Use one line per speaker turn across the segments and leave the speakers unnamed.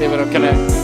See if it'll connect.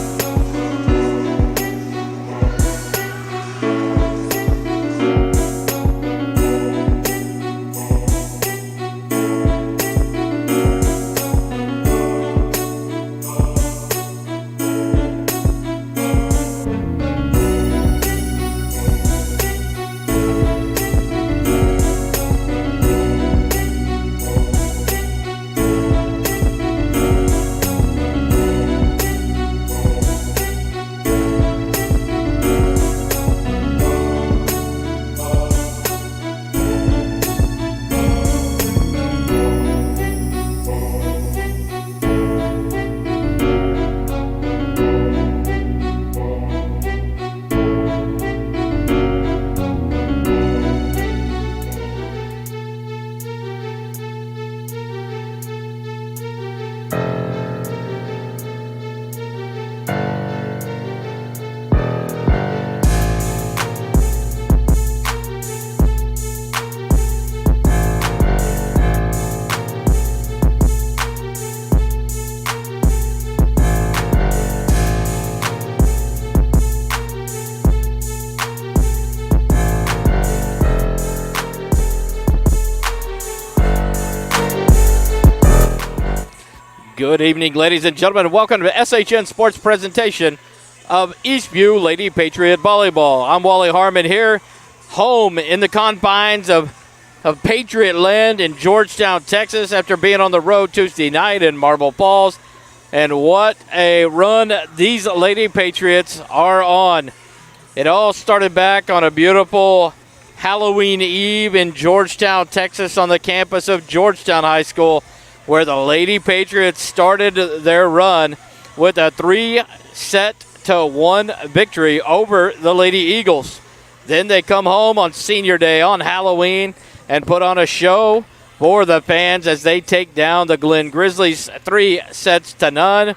Good evening, ladies and gentlemen. Welcome to SHN Sports presentation of Eastview Lady Patriot Volleyball. I'm Wally Harmon here, home in the confines of Patriot land in Georgetown, Texas, after being on the road Tuesday night in Marble Falls. And what a run these Lady Patriots are on. It all started back on a beautiful Halloween Eve in Georgetown, Texas, on the campus of Georgetown High School, where the Lady Patriots started their run with a 3-1 victory over the Lady Eagles. Then they come home on Senior Day on Halloween and put on a show for the fans as they take down the Glen Grizzlies 3-0,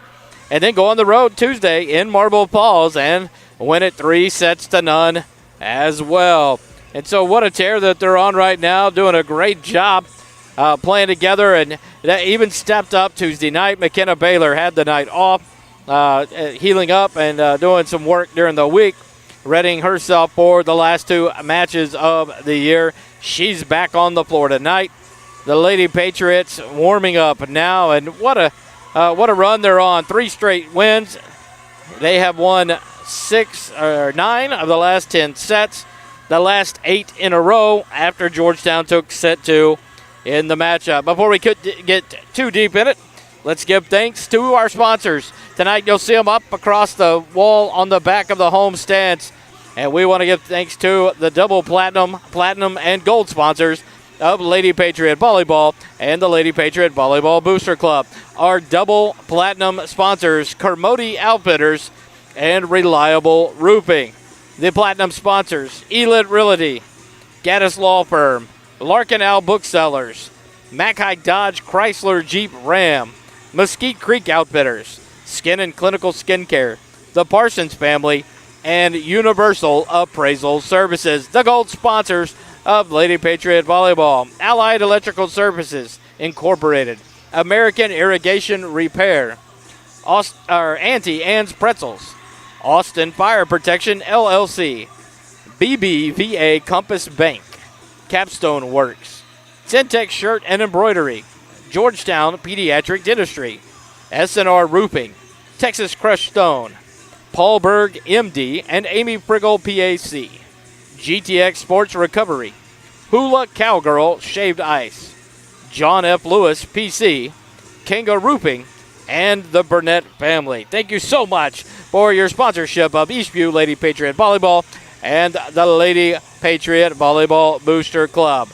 and then go on the road Tuesday in Marble Falls and win it 3-0 as well. And so what a tear that they're on right now, doing a great job playing together, and that even stepped up Tuesday night. McKenna Baylor had the night off, healing up and doing some work during the week, readying herself for the last two matches of the year. She's back on the floor tonight. The Lady Patriots warming up now, and what a run they're on. 3 straight wins. They have won 9 of the last 10 sets, the last 8 in a row after Georgetown took set 2 in the matchup. Before we could get too deep in it, let's give thanks to our sponsors. Tonight you'll see them up across the wall on the back of the home stands. And we want to give thanks to the double platinum, and gold sponsors of Lady Patriot Volleyball and the Lady Patriot Volleyball Booster Club. Our double platinum sponsors, Kermode Outfitters and Reliable Roofing. The platinum sponsors, Elite Realty, Gaddis Law Firm, Larkin Al Booksellers, Mackay Dodge Chrysler Jeep Ram, Mesquite Creek Outfitters, Skin and Clinical Skincare, the Parsons Family, and Universal Appraisal Services. The gold sponsors of Lady Patriot Volleyball, Allied Electrical Services Incorporated, American Irrigation Repair, Auntie Anne's Pretzels, Austin Fire Protection LLC, BBVA Compass Bank, Capstone Works, Centex Shirt and Embroidery, Georgetown Pediatric Dentistry, SNR Roofing, Texas Crushed Stone, Paul Berg MD and Amy Friggle PAC, GTX Sports Recovery, Hula Cowgirl Shaved Ice, John F. Lewis PC, Kanga Roofing, and the Burnett family. Thank you so much for your sponsorship of Eastview Lady Patriot Volleyball and the Lady Patriot Volleyball Booster Club.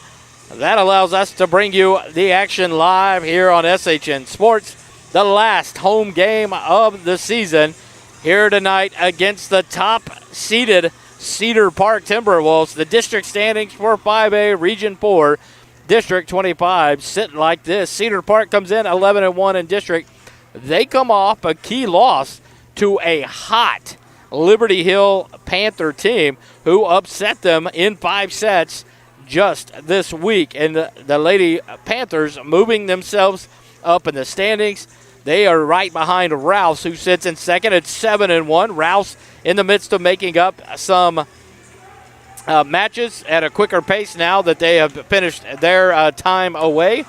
That allows us to bring you the action live here on SHN Sports. The last home game of the season here tonight against the top-seeded Cedar Park Timberwolves. The district standings for 5A Region 4, District 25, sit like this. Cedar Park comes in 11-1 in district. They come off a key loss to a hot Liberty Hill Panther team who upset them in 5 sets just this week. And the Lady Panthers moving themselves up in the standings. They are right behind Rouse, who sits in second at 7-1. Rouse in the midst of making up some matches at a quicker pace now that they have finished their time away.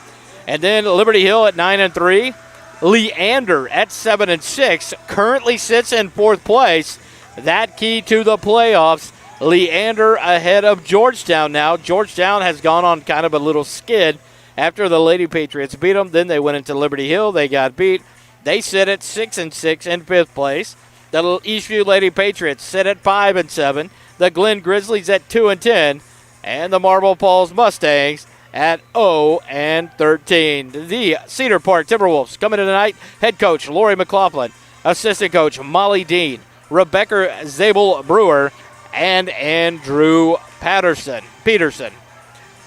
And then Liberty Hill at 9-3. Leander at 7-6 currently sits in fourth place. That key to the playoffs. Leander ahead of Georgetown now. Georgetown has gone on kind of a little skid after the Lady Patriots beat them. Then they went into Liberty Hill. They got beat. They sit at 6-6 in fifth place. The Eastview Lady Patriots sit at 5-7. The Glen Grizzlies at 2-10. And the Marble Falls Mustangs at 0-13. The Cedar Park Timberwolves coming in tonight. Head coach Lori McLaughlin. Assistant coach Molly Dean. Rebecca Zabel Brewer. And Andrew Peterson.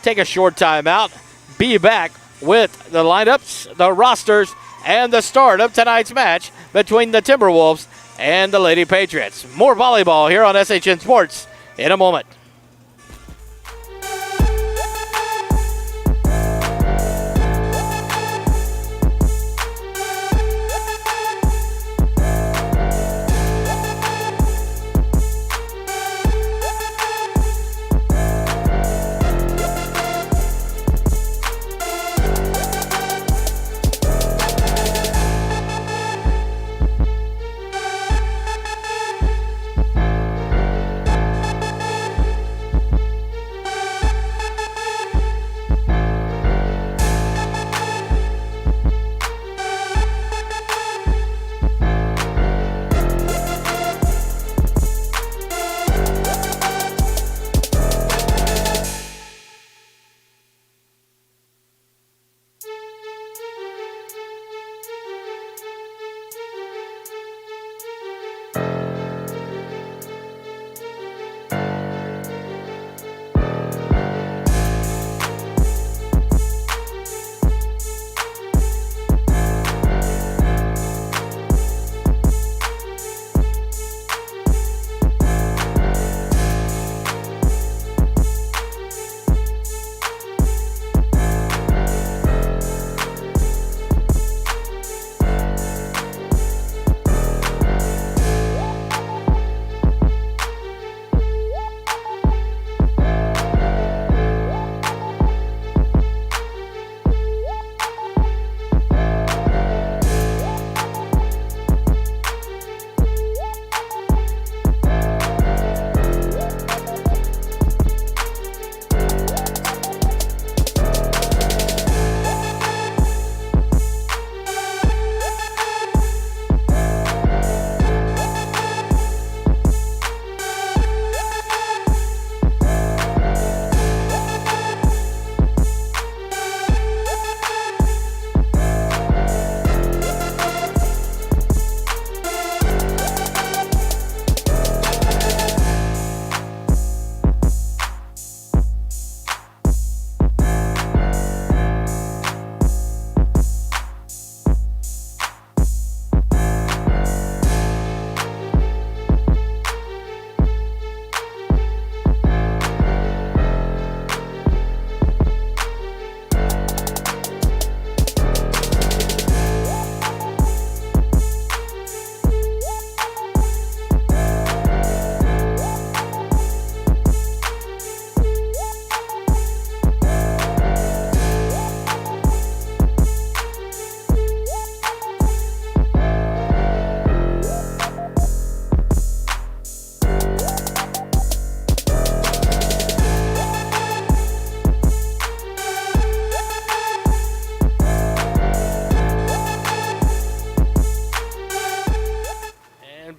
Take a short time out. Be back with the lineups, the rosters, and the start of tonight's match between the Timberwolves and the Lady Patriots. More volleyball here on SHN Sports in a moment.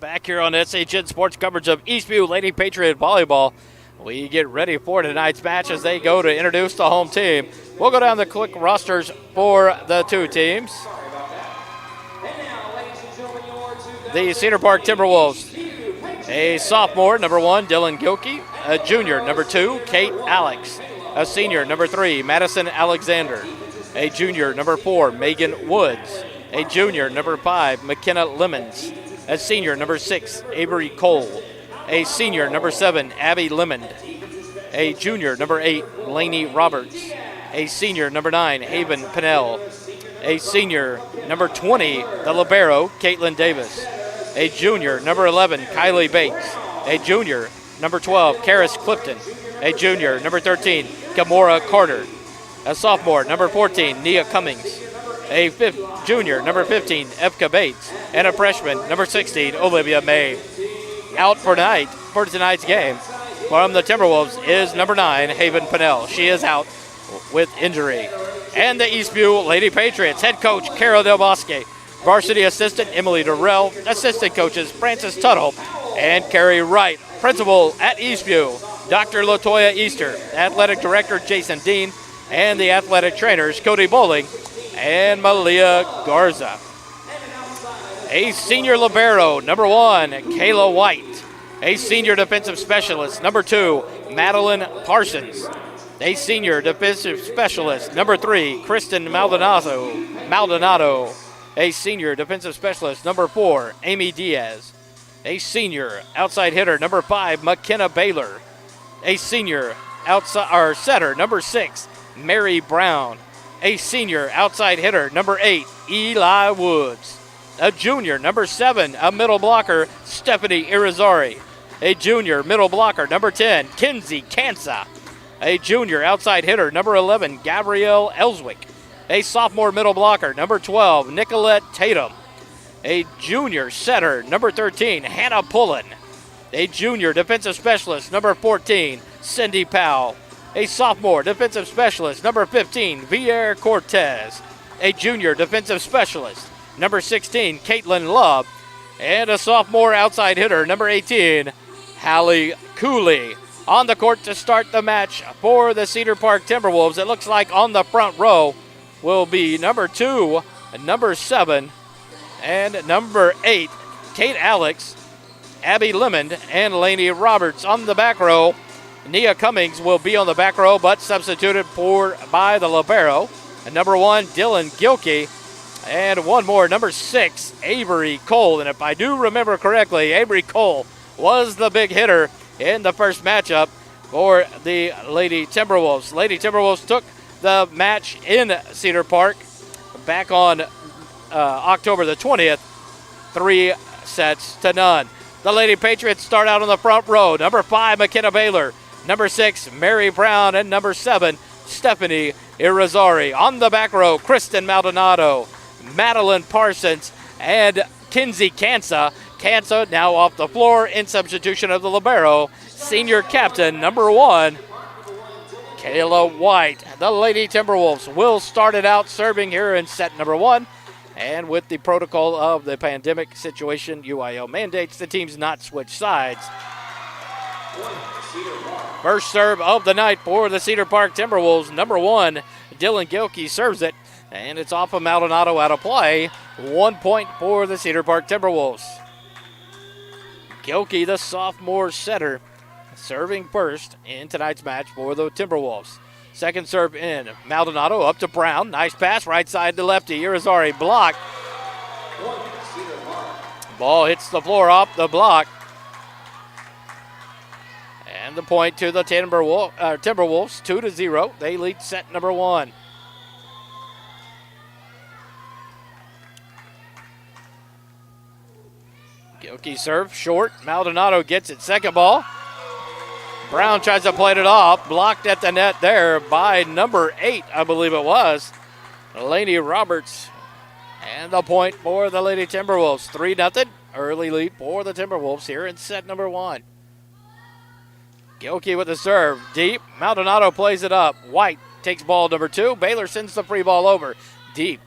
Back here on SHN Sports coverage of Eastview Lady Patriot Volleyball. We get ready for tonight's match as they go to introduce the home team. We'll go down the quick rosters for the two teams. The Cedar Park Timberwolves. A sophomore, number 1, Dylan Gilkey. A junior, number 2, Kate Alex. A senior, number 3, Madison Alexander. A junior, number 4, Megan Woods. A junior, number 5, McKenna Lemons. A senior, number 6, Avery Cole. A senior, number 7, Abby Lemond. A junior, number 8, Lainey Roberts. A senior, number 9, Haven Pinnell. A senior, number 20, the libero, Caitlin Davis. A junior, number 11, Kylie Bates. A junior, number 12, Karis Clifton. A junior, number 13, Gamora Carter. A sophomore, number 14, Nia Cummings. A junior, number 15, Evka Bates. And a freshman, number 16, Olivia May. Out for tonight's game from the Timberwolves is number 9, Haven Pinnell. She is out with injury. And the Eastview Lady Patriots, head coach Carol Del Bosque, varsity assistant Emily Durrell, assistant coaches Francis Tuttle and Carrie Wright. Principal at Eastview, Dr. Latoya Easter, athletic director Jason Dean, and the athletic trainers Cody Bowling and Malia Garza. A senior libero, number 1, Kayla White. A senior defensive specialist, number 2, Madeline Parsons. A senior defensive specialist, number 3, Kristen Maldonado. A senior defensive specialist, number 4, Amy Diaz. A senior outside hitter, number 5, McKenna Baylor. A senior setter, number 6, Mary Brown. A senior outside hitter, number 8, Eli Woods. A junior, number 7, a middle blocker, Stephanie Irizarry. A junior middle blocker, number 10, Kinsey Kansa. A junior outside hitter, number 11, Gabrielle Elswick. A sophomore middle blocker, number 12, Nicolette Tatum. A junior setter, number 13, Hannah Pullen. A junior defensive specialist, number 14, Cindy Powell. A sophomore defensive specialist, number 15, Vier Cortez. A junior defensive specialist, number 16, Caitlin Love. And a sophomore outside hitter, number 18, Hallie Cooley. On the court to start the match for the Cedar Park Timberwolves, it looks like on the front row will be number 2, number 7, and number 8, Kate Alex, Abby Lemon, and Lainey Roberts. On the back row, Nia Cummings will be on the back row, but substituted by the libero. And number 1, Dylan Gilkey, and one more, number 6, Avery Cole. And if I do remember correctly, Avery Cole was the big hitter in the first matchup for the Lady Timberwolves. Lady Timberwolves took the match in Cedar Park back on October the 20th, 3-0. The Lady Patriots start out on the front row. Number 5, McKenna Baylor. Number 6, Mary Brown. And number 7, Stephanie Irizarry. On the back row, Kristen Maldonado, Madeline Parsons, and Kinsey Kansa. Kansa now off the floor in substitution of the libero, senior captain, number 1, Kayla White. The Lady Timberwolves will start it out serving here in set number 1. And with the protocol of the pandemic situation, UIL mandates the teams not switch sides. First serve of the night for the Cedar Park Timberwolves. Number 1, Dylan Gilkey serves it, and it's off of Maldonado out of play. 1 point for the Cedar Park Timberwolves. Gilkey, the sophomore setter, serving first in tonight's match for the Timberwolves. Second serve in. Maldonado up to Brown. Nice pass right side to lefty. Irizarry blocked. Ball hits the floor off the block. And the point to the Timberwolves, 2-0. They lead set number 1. Gilkey serve short. Maldonado gets it. Second ball. Brown tries to play it off. Blocked at the net there by number 8, I believe it was, Lainey Roberts. And the point for the Lady Timberwolves. 3-0. Early lead for the Timberwolves here in set number 1. Gilkey with the serve. Deep. Maldonado plays it up. White takes ball number 2. Baylor sends the free ball over. Deep.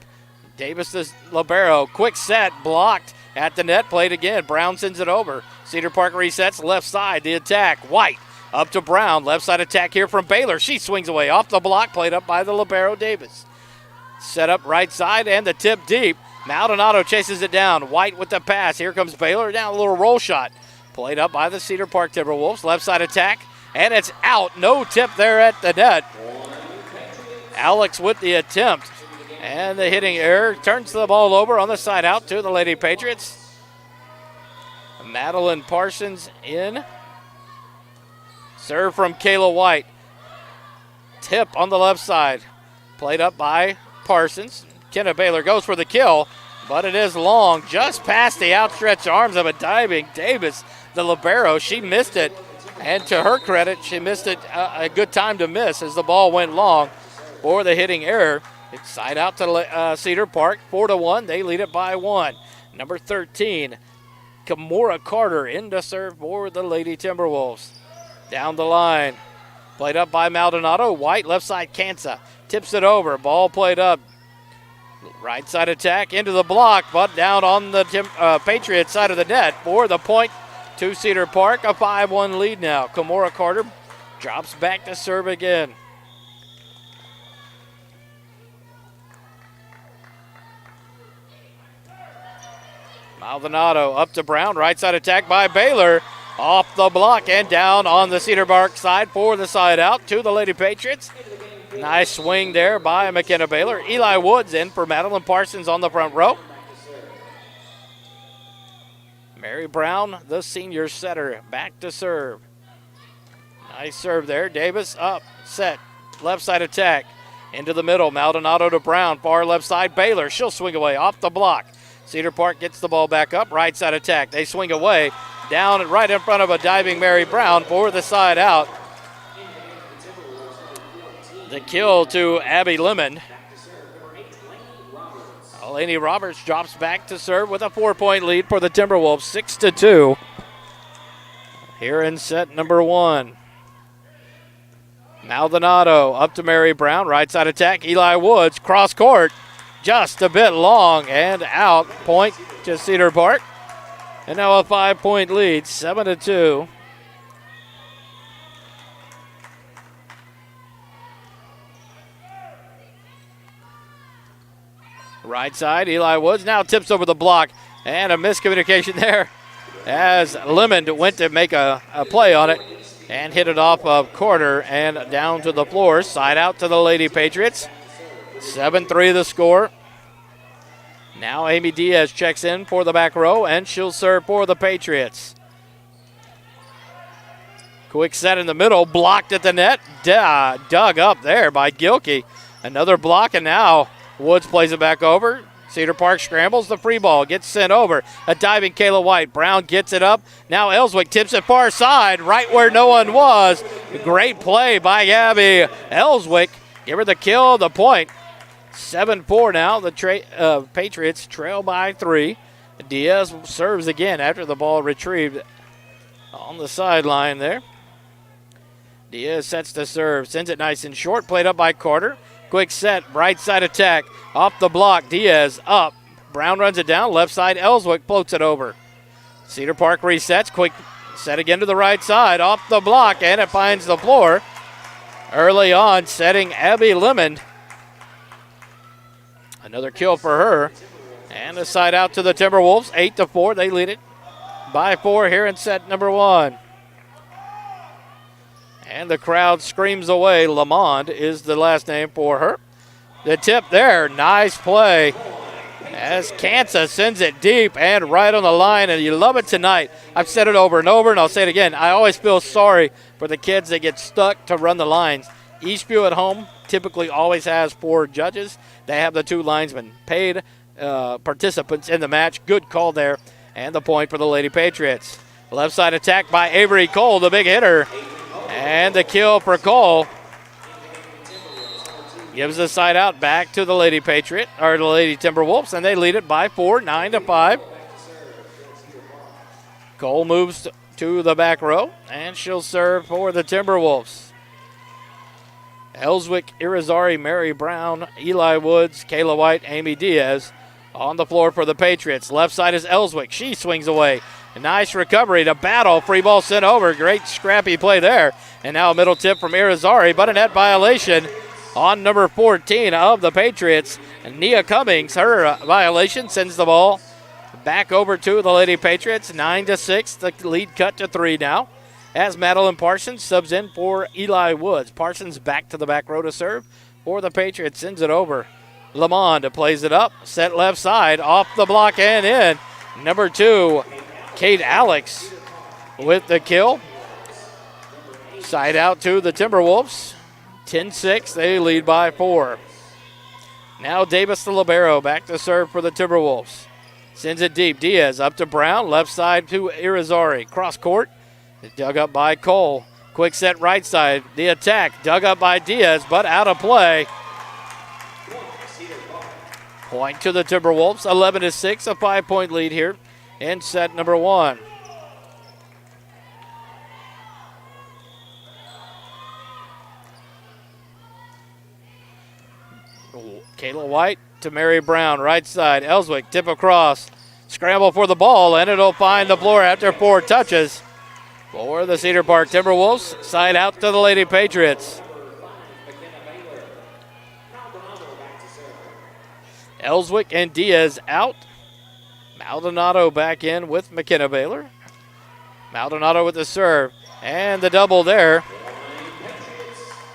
Davis the libero. Quick set. Blocked at the net. Played again. Brown sends it over. Cedar Park resets left side. The attack. White up to Brown. Left side attack here from Baylor. She swings away off the block. Played up by the libero Davis. Set up right side and the tip deep. Maldonado chases it down. White with the pass. Here comes Baylor. Down a little roll shot. Played up by the Cedar Park Timberwolves. Left side attack. And it's out. No tip there at the net. Alex with the attempt. And the hitting error turns the ball over on the side out to the Lady Patriots. Madeline Parsons in. Serve from Kayla White. Tip on the left side. Played up by Parsons. McKenna Baylor goes for the kill, but it is long, just past the outstretched arms of a diving Davis, the libero. She missed it, and to her credit, she missed it a good time to miss as the ball went long for the hitting error. It's side out to Cedar Park, 4-1. They lead it by 1. Number 13, Kimora Carter in to serve for the Lady Timberwolves. Down the line, played up by Maldonado. White, left side, Kansa tips it over. Ball played up. Right side attack into the block, but down on the Patriots side of the net for the point to Cedar Park. A 5-1 lead now. Kimora Carter drops back to serve again. Maldonado up to Brown. Right side attack by Baylor. Off the block and down on the Cedar Park side for the side out to the Lady Patriots. Nice swing there by McKenna Baylor. Eli Woods in for Madeline Parsons on the front row. Mary Brown, the senior setter, back to serve. Nice serve there. Davis up, set, left side attack. Into the middle, Maldonado to Brown. Far left side, Baylor. She'll swing away off the block. Cedar Park gets the ball back up. Right side attack. They swing away. Down and right in front of a diving Mary Brown for the side out. The kill to Abby Lemon. Elaney Roberts drops back to serve with a 4-point lead for the Timberwolves, 6-2. Here in set number 1. Maldonado up to Mary Brown. Right side attack. Eli Woods cross court. Just a bit long and out. Point to Cedar Park. And now a 5-point lead, 7-2. Right side, Eli Woods now tips over the block. And a miscommunication there as Lemon went to make a play on it and hit it off of Carter and down to the floor. Side out to the Lady Patriots. 7-3 the score. Now Amy Diaz checks in for the back row, and she'll serve for the Patriots. Quick set in the middle, blocked at the net, dug up there by Gilkey. Another block, and now Woods plays it back over. Cedar Park scrambles, the free ball gets sent over. A diving Kayla White. Brown gets it up. Now Ellswick tips it far side, right where no one was. Great play by Abby Ellswick. Give her the kill, the point. 7-4 now. The Patriots trail by 3. Diaz serves again after the ball retrieved on the sideline there. Diaz sets to serve. Sends it nice and short. Played up by Carter. Quick set. Right side attack. Off the block. Diaz up. Brown runs it down. Left side. Ellswick floats it over. Cedar Park resets. Quick set again to the right side. Off the block. And it finds the floor. Early on, setting Abby Lemon. Another kill for her. And a side out to the Timberwolves. 8-4. They lead it by 4 here in set number 1. And the crowd screams away. Lamond is the last name for her. The tip there. Nice play. As Kansa sends it deep and right on the line. And you love it tonight. I've said it over and over, and I'll say it again. I always feel sorry for the kids that get stuck to run the lines. Eastview at home typically always has 4 judges. They have the 2 linesmen, paid participants in the match. Good call there. And the point for the Lady Patriots. Left side attack by Avery Cole, the big hitter. And the kill for Cole. Gives the side out back to the Lady Patriot, or the Lady Timberwolves, and they lead it by 4, 9-5. Cole moves to the back row, and she'll serve for the Timberwolves. Ellswick, Irizarry, Mary Brown, Eli Woods, Kayla White, Amy Diaz on the floor for the Patriots. Left side is Ellswick. She swings away. A nice recovery to battle. Free ball sent over. Great scrappy play there. And now a middle tip from Irizarry, but a net violation on number 14 of the Patriots. And Nia Cummings, her violation, sends the ball back over to the Lady Patriots. 9-6. The lead cut to 3 now. As Madeline Parsons subs in for Eli Woods. Parsons back to the back row to serve for the Patriots. Sends it over. Lamond plays it up. Set left side. Off the block and in. Number 2, Kate Alex with the kill. Side out to the Timberwolves. 10-6. They lead by 4. Now Davis the libero back to serve for the Timberwolves. Sends it deep. Diaz up to Brown. Left side to Irizarry. Cross court. Dug up by Cole. Quick set right side. The attack dug up by Diaz, but out of play. Point to the Timberwolves. 11-6, a 5-point lead here in set number 1. Kayla White to Mary Brown, right side. Ellswick, tip across. Scramble for the ball, and it'll find the floor after 4 touches. For the Cedar Park Timberwolves, side out to the Lady Patriots. Ellswick and Diaz out. Maldonado back in with McKenna Baylor. Maldonado with the serve, and the double there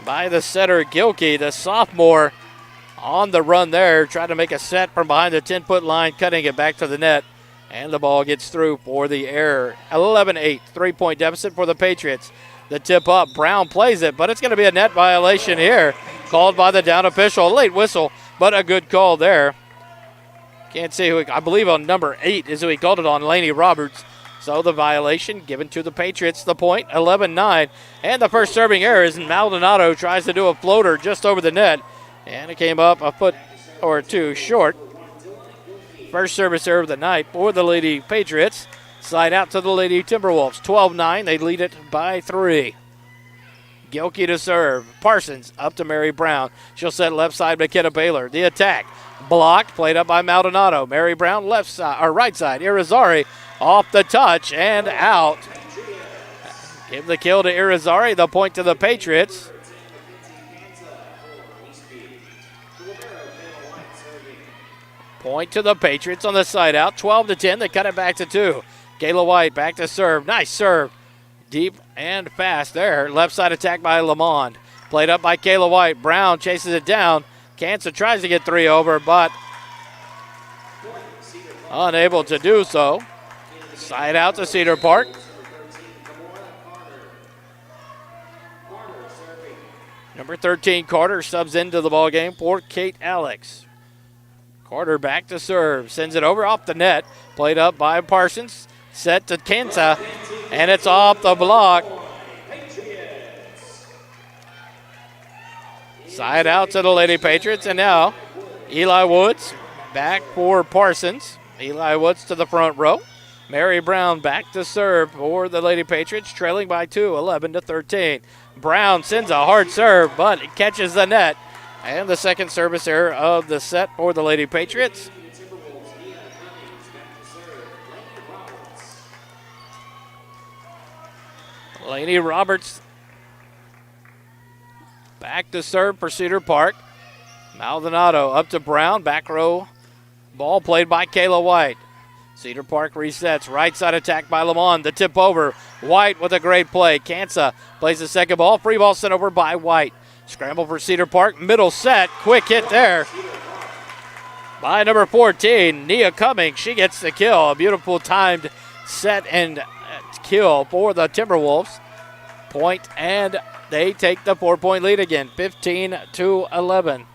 by the setter Gilkey, the sophomore. On the run there, trying to make a set from behind the 10-foot line, cutting it back to the net. And the ball gets through for the error. 11-8, 3-point deficit for the Patriots. The tip up, Brown plays it, but it's going to be a net violation here. Called by the down official. A late whistle, but a good call there. Can't see who, I believe on number 8 is who he called it on, Laney Roberts. So the violation given to the Patriots, the point, 11-9. And the first serving error is Maldonado tries to do a floater just over the net. And it came up a foot or 2 short. First service error of the night for the Lady Patriots. Slide out to the Lady Timberwolves. 12-9. They lead it by 3. Gilkey to serve. Parsons up to Mary Brown. She'll set left side McKenna Baylor. The attack. Blocked. Played up by Maldonado. Mary Brown left side or right side. Irizarry off the touch and out. Give the kill to Irizarry. The point to the Patriots. Point to the Patriots on the side out. 12-10. They cut it back to 2. Kayla White back to serve. Nice serve. Deep and fast there. Left side attack by Lamond. Played up by Kayla White. Brown chases it down. Kansas tries to get 3 over, but unable to do so. Side out to Cedar Park. Number 13, Carter, subs into the ball game for Kate Alex. Carter back to serve. Sends it over off the net. Played up by Parsons. Set to Kansas, and it's off the block. Side out to the Lady Patriots, and now Eli Woods back for Parsons. Eli Woods to the front row. Mary Brown back to serve for the Lady Patriots, trailing by 2, 11-13. Brown sends a hard serve, but it catches the net. And the second service error of the set for the Lady Patriots. Laney Roberts back to serve for Cedar Park. Maldonado up to Brown. Back row ball played by Kayla White. Cedar Park resets. Right side attack by Lamont. The tip over. White with a great play. Kansas plays the second ball. Free ball sent over by White. Scramble for Cedar Park. Middle set. Quick hit there by number 14, Nia Cummings. She gets the kill. A beautiful timed set and kill for the Timberwolves. Point, and they take the 4-point lead again, 15-11.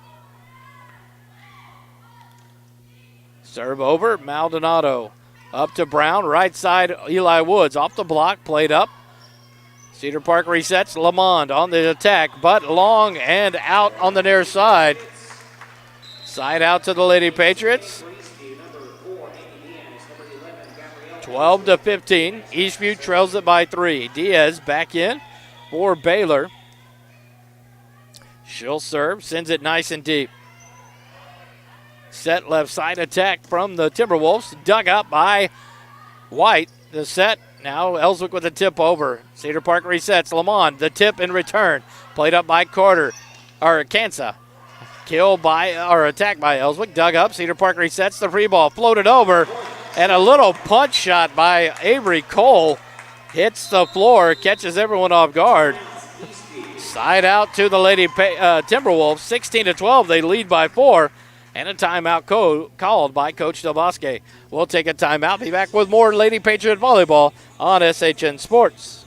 Serve over, Maldonado. Up to Brown, right side, Eli Woods. Off the block, played up. Cedar Park resets, Lamond on the attack, but long and out on the near side. Side out to the Lady Patriots. 12-15. Eastview trails it by 3. Diaz back in for Baylor. She'll serve, sends it nice and deep. Set left side attack from the Timberwolves. Dug up by White. The set. Now Ellswick with a tip over. Cedar Park resets. Lamont, the tip in return. Played up by Kansas. Kill by, or attack by Ellswick. Dug up. Cedar Park resets. The free ball floated over. And a little punch shot by Avery Cole. Hits the floor. Catches everyone off guard. Side out to the Lady Timberwolves. 16-12. They lead by 4. And a timeout called by Coach Del Bosque. We'll take a timeout. Be back with more Lady Patriot Volleyball on SHN Sports.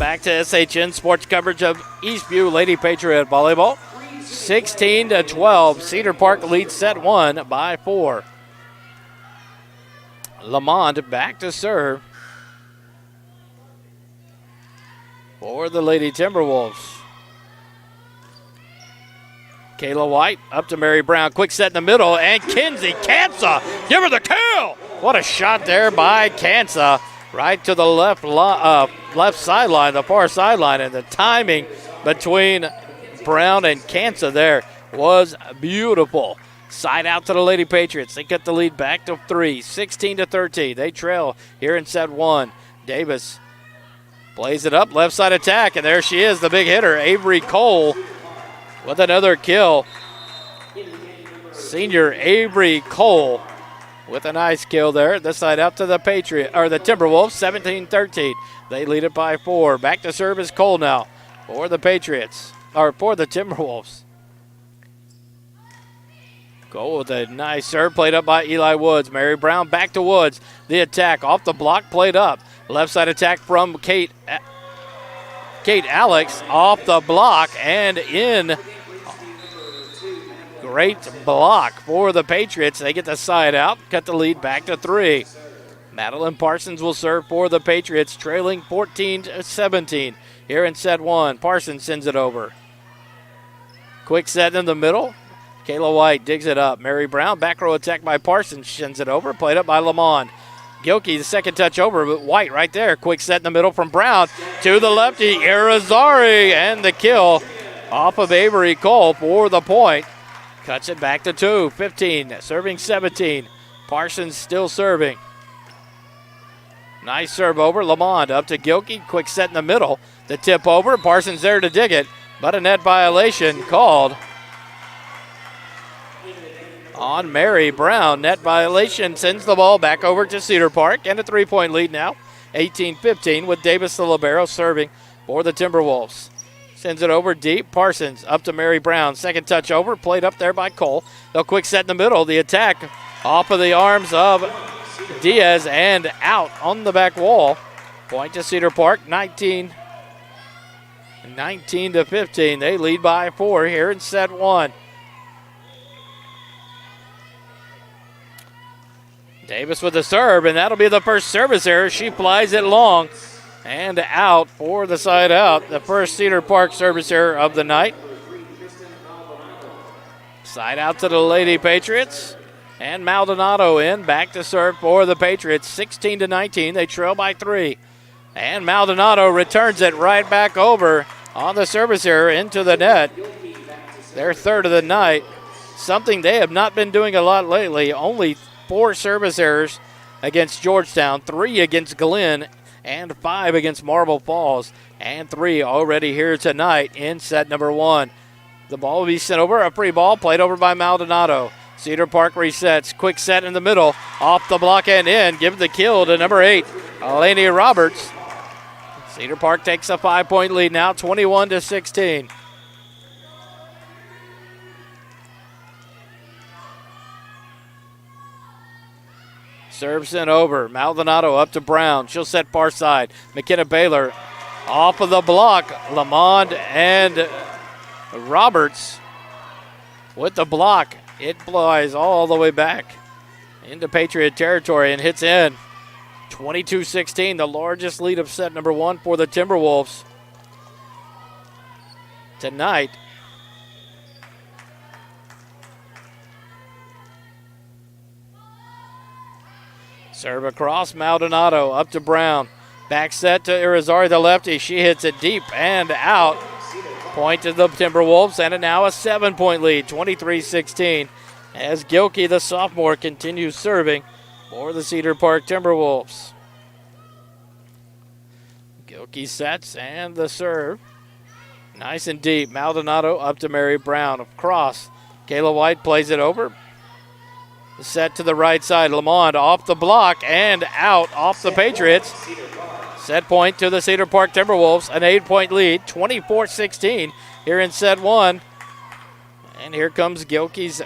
back to SHN Sports coverage of Eastview Lady Patriot Volleyball. 16-12. Cedar Park leads set 1 by 4. Lamond back to serve for the Lady Timberwolves. Kayla White up to Mary Brown. Quick set in the middle, and Kinsey Kansa give her the kill. What a shot there by Kansa, right to the left sideline, the far sideline, and the timing between Brown and Kansa there was beautiful. Side out to the Lady Patriots. They get the lead back to 3, 16-13. They trail here in set 1. Davis plays it up, left side attack, and there she is, the big hitter, Avery Cole, with another kill. Senior Avery Cole with a nice kill there. This side out to the Timberwolves, 17-13. They lead it by 4. Back to serve is Cole now for the Patriots, or for the Timberwolves. Cole with a nice serve, played up by Eli Woods. Mary Brown back to Woods. The attack off the block, played up. Left side attack from Kate Alex off the block and in. Great block for the Patriots. They get the side out, cut the lead back to 3. Madeline Parsons will serve for the Patriots, trailing 14-17 here in set 1. Parsons sends it over. Quick set in the middle. Kayla White digs it up. Mary Brown, back row attack by Parsons, sends it over, played up by Lamond. Gilkey, the second touch over, but White right there. Quick set in the middle from Brown to the lefty, Irizarry, and the kill off of Avery Cole for the point. Cuts it back to 2, 15, serving 17. Parsons still serving. Nice serve over, Lamond up to Gilkey. Quick set in the middle. The tip over, Parsons there to dig it, but a net violation called on Mary Brown. Net violation sends the ball back over to Cedar Park, and a 3-point lead now, 18-15, with Davis the libero serving for the Timberwolves. Sends it over deep. Parsons up to Mary Brown. Second touch over, played up there by Cole. The quick set in the middle. The attack off of the arms of Diaz and out on the back wall. Point to Cedar Park, 19-15. They lead by 4 here in set 1. Davis with the serve, and that'll be the first service error. She flies it long and out for the side out. The first Cedar Park service error of the night. Side out to the Lady Patriots. And Maldonado in, back to serve for the Patriots. 16-19, they trail by 3. And Maldonado returns it right back over on the service error into the net. Their third of the night. Something they have not been doing a lot lately. Only 4 service errors against Georgetown, 3 against Glenn, and 5 against Marble Falls, and 3 already here tonight in set number 1. The ball will be sent over, a free ball played over by Maldonado. Cedar Park resets, quick set in the middle, off the block and in, give the kill to number 8, Lainey Roberts. Cedar Park takes a 5-point lead now, 21-16. Serve sent over. Maldonado up to Brown. She'll set far side. McKenna Baylor off of the block. Lamond and Roberts with the block. It flies all the way back into Patriot territory and hits in. 22-16, the largest lead of set number 1 for the Timberwolves tonight. Serve across, Maldonado up to Brown. Back set to Irizarry, the lefty. She hits it deep and out. Point to the Timberwolves, and now a 7-point lead, 23-16, as Gilkey, the sophomore, continues serving for the Cedar Park Timberwolves. Gilkey sets, and the serve. Nice and deep. Maldonado up to Mary Brown. Across. Kayla White plays it over. Set to the right side. Lamond off the block and out off the Patriots. Set point to the Cedar Park Timberwolves. An 8-point lead, 24-16 here in set 1. And here comes Gilkey's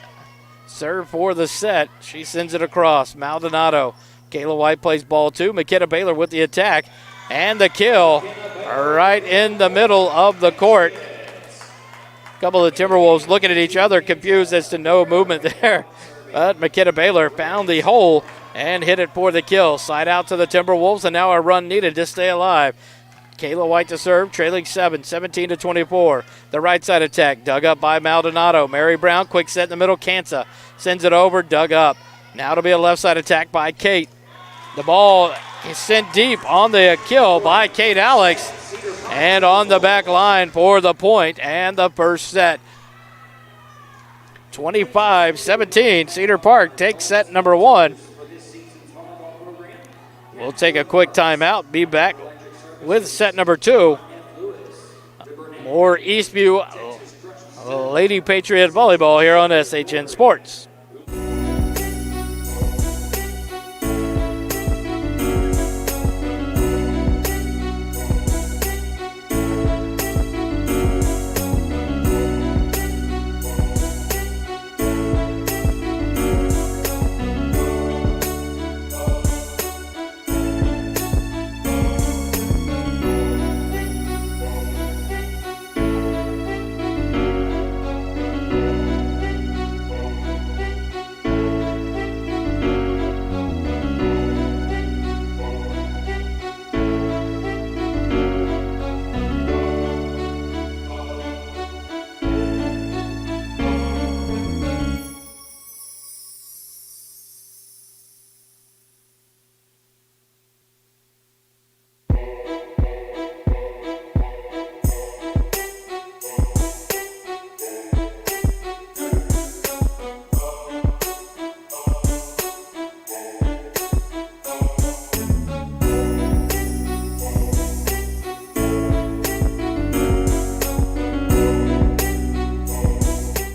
serve for the set. She sends it across. Maldonado. Kayla White plays ball 2. McKenna Baylor with the attack. And the kill right in the middle of the court. A couple of the Timberwolves looking at each other, confused as to no movement there. But McKenna Baylor found the hole and hit it for the kill. Side out to the Timberwolves, and now a run needed to stay alive. Kayla White to serve, trailing 17-24. The right side attack, dug up by Maldonado. Mary Brown, quick set in the middle. Kansa sends it over, dug up. Now it'll be a left side attack by Kate. The ball is sent deep on the kill by Kate Alex. And on the back line for the point and the first set. 25-17, Cedar Park takes set number one. We'll take a quick timeout, be back with set number two. More Eastview Lady Patriot Volleyball here on SHN Sports.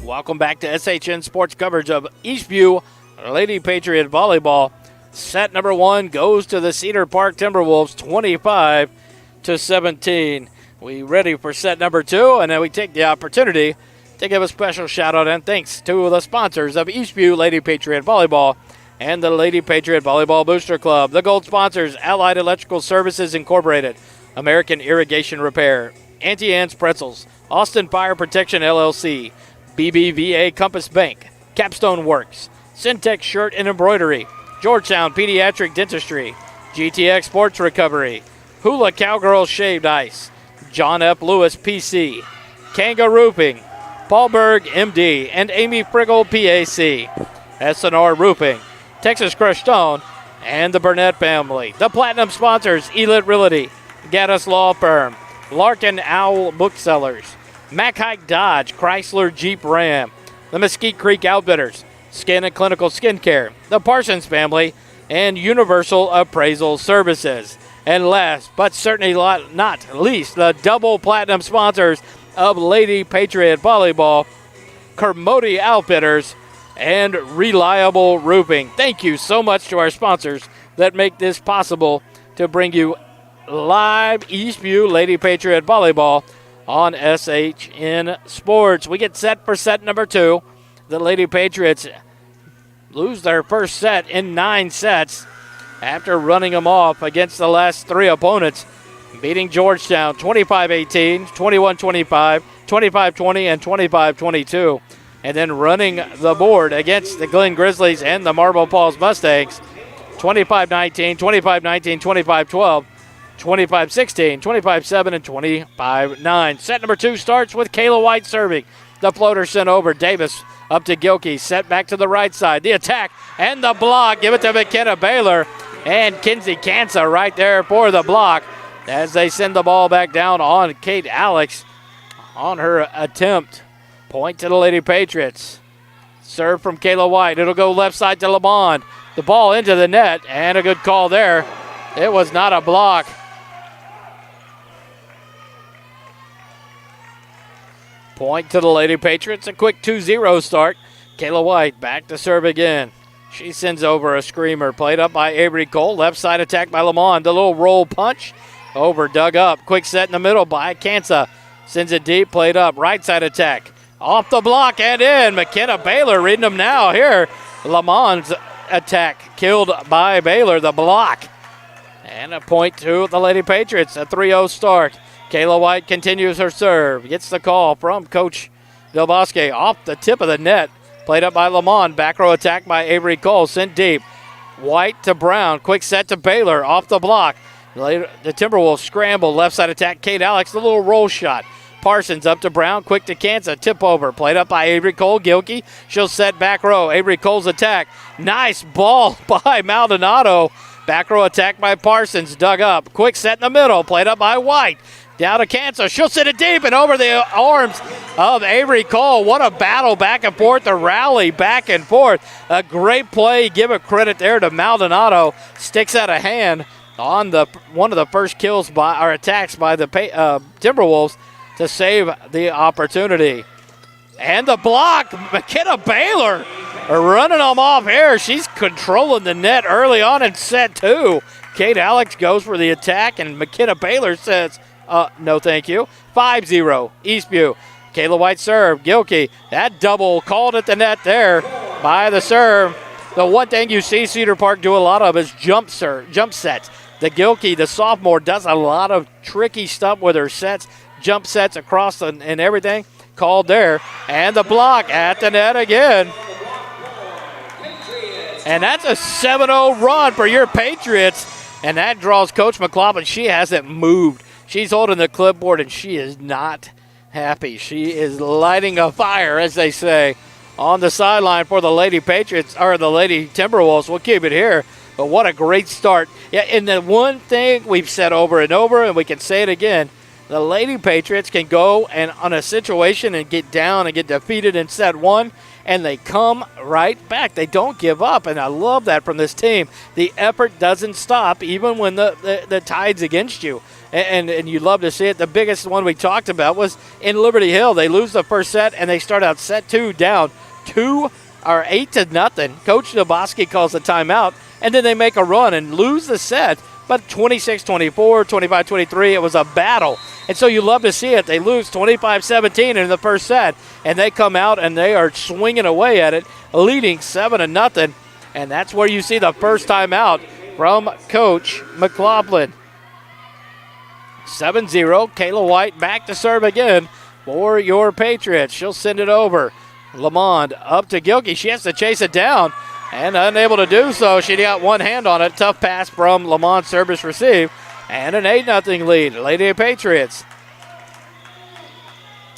Welcome back to SHN Sports coverage of Eastview Lady Patriot Volleyball. Set number one goes to the Cedar Park Timberwolves, 25-17. We ready for set number two, and then we take the opportunity to give a special shout out and thanks to the sponsors of Eastview Lady Patriot Volleyball and the Lady Patriot Volleyball Booster Club. The gold sponsors, Allied Electrical Services Incorporated, American Irrigation Repair, Auntie Anne's Pretzels, Austin Fire Protection LLC, BBVA Compass Bank, Capstone Works, Syntex Shirt and Embroidery, Georgetown Pediatric Dentistry, GTX Sports Recovery, Hula Cowgirls Shaved Ice, John F. Lewis PC, Kanga Roofing, Paul Berg MD, and Amy Friggle PAC, SNR Roofing, Texas Crushed Stone, and the Burnett family. The platinum sponsors, Elite Realty, Gaddis Law Firm, Larkin Owl Booksellers, Mack Hike Dodge, Chrysler Jeep Ram, the Mesquite Creek Outfitters, Skin and Clinical Skincare, the Parsons family, and Universal Appraisal Services. And last, but certainly not least, the double platinum sponsors of Lady Patriot Volleyball, Kermode Outfitters, and Reliable Roofing. Thank you so much to our sponsors that make this possible to bring you live Eastview Lady Patriot Volleyball on SHN Sports. We get set for set number two. The Lady Patriots lose their first set in 9 sets after running them off against the last 3 opponents, beating Georgetown 25-18, 21-25, 25-20, and 25-22, and then running the board against the Glen Grizzlies and the Marble Falls Mustangs 25-19, 25-19, 25-12, 25-16, 25-7, and 25-9. Set number 2 starts with Kayla White serving. The floater sent over. Davis up to Gilkey. Set back to the right side. The attack and the block. Give it to McKenna Baylor. And Kinsey Kansa right there for the block as they send the ball back down on Kate Alex on her attempt. Point to the Lady Patriots. Serve from Kayla White. It'll go left side to Lamond. The ball into the net, and a good call there. It was not a block. Point to the Lady Patriots. A quick 2-0 start. Kayla White back to serve again. She sends over a screamer. Played up by Avery Cole. Left side attack by Lamond. The little roll punch. Over, dug up. Quick set in the middle by Kansa. Sends it deep. Played up. Right side attack. Off the block and in. McKenna Baylor reading them now here. Lamond's attack killed by Baylor. The block. And a point to the Lady Patriots, a 3-0 start. Kayla White continues her serve, gets the call from Coach Del Bosque off the tip of the net. Played up by Lamont, back row attack by Avery Cole, sent deep. White to Brown, quick set to Baylor, off the block. The Timberwolves scramble, left side attack, Kate Alex, the little roll shot. Parsons up to Brown, quick to Kansas, tip over. Played up by Avery Cole, Gilkey. She'll set back row, Avery Cole's attack. Nice ball by Maldonado. Back row attack by Parsons, dug up. Quick set in the middle, played up by White. Down to Kansas, she'll set it deep and over the arms of Avery Cole. What a battle back and forth, a rally back and forth. A great play, give a credit there to Maldonado. Sticks out a hand on one of the first kills by or attacks by the Timberwolves to save the opportunity. And the block, McKenna Baylor running them off here. She's controlling the net early on in set 2. Kate Alex goes for the attack, and McKenna Baylor says, no thank you. 5-0, Eastview. Kayla White serve, Gilkey. That double called at the net there by the serve. The one thing you see Cedar Park do a lot of is jump sets. The Gilkey, the sophomore, does a lot of tricky stuff with her sets, jump sets across and everything. Called there. And the block at the net again. And that's a 7-0 run for your Patriots. And that draws Coach McLaughlin. She hasn't moved. She's holding the clipboard, and she is not happy. She is lighting a fire, as they say, on the sideline for the Lady Patriots, or the Lady Timberwolves. We'll keep it here. But what a great start. Yeah, and the one thing we've said over and over, and we can say it again, the Lady Patriots can go and on a situation and get down and get defeated in set 1, and they come right back. They don't give up, and I love that from this team. The effort doesn't stop even when the tide's against you, and you love to see it. The biggest one we talked about was in Liberty Hill. They lose the first set, and they start out set 2 down 8-0. Coach Dabosky calls a timeout, and then they make a run and lose the set. But 26-24, 25-23, it was a battle. And so you love to see it. They lose 25-17 in the first set, and they come out and they are swinging away at it, leading 7-0. And that's where you see the first time out from Coach McLaughlin. 7-0, Kayla White back to serve again for your Patriots. She'll send it over. Lamond up to Gilkey. She has to chase it down. And unable to do so, she got one hand on it. Tough pass from Lamont, service received. And an 8-0 lead, Lady Patriots.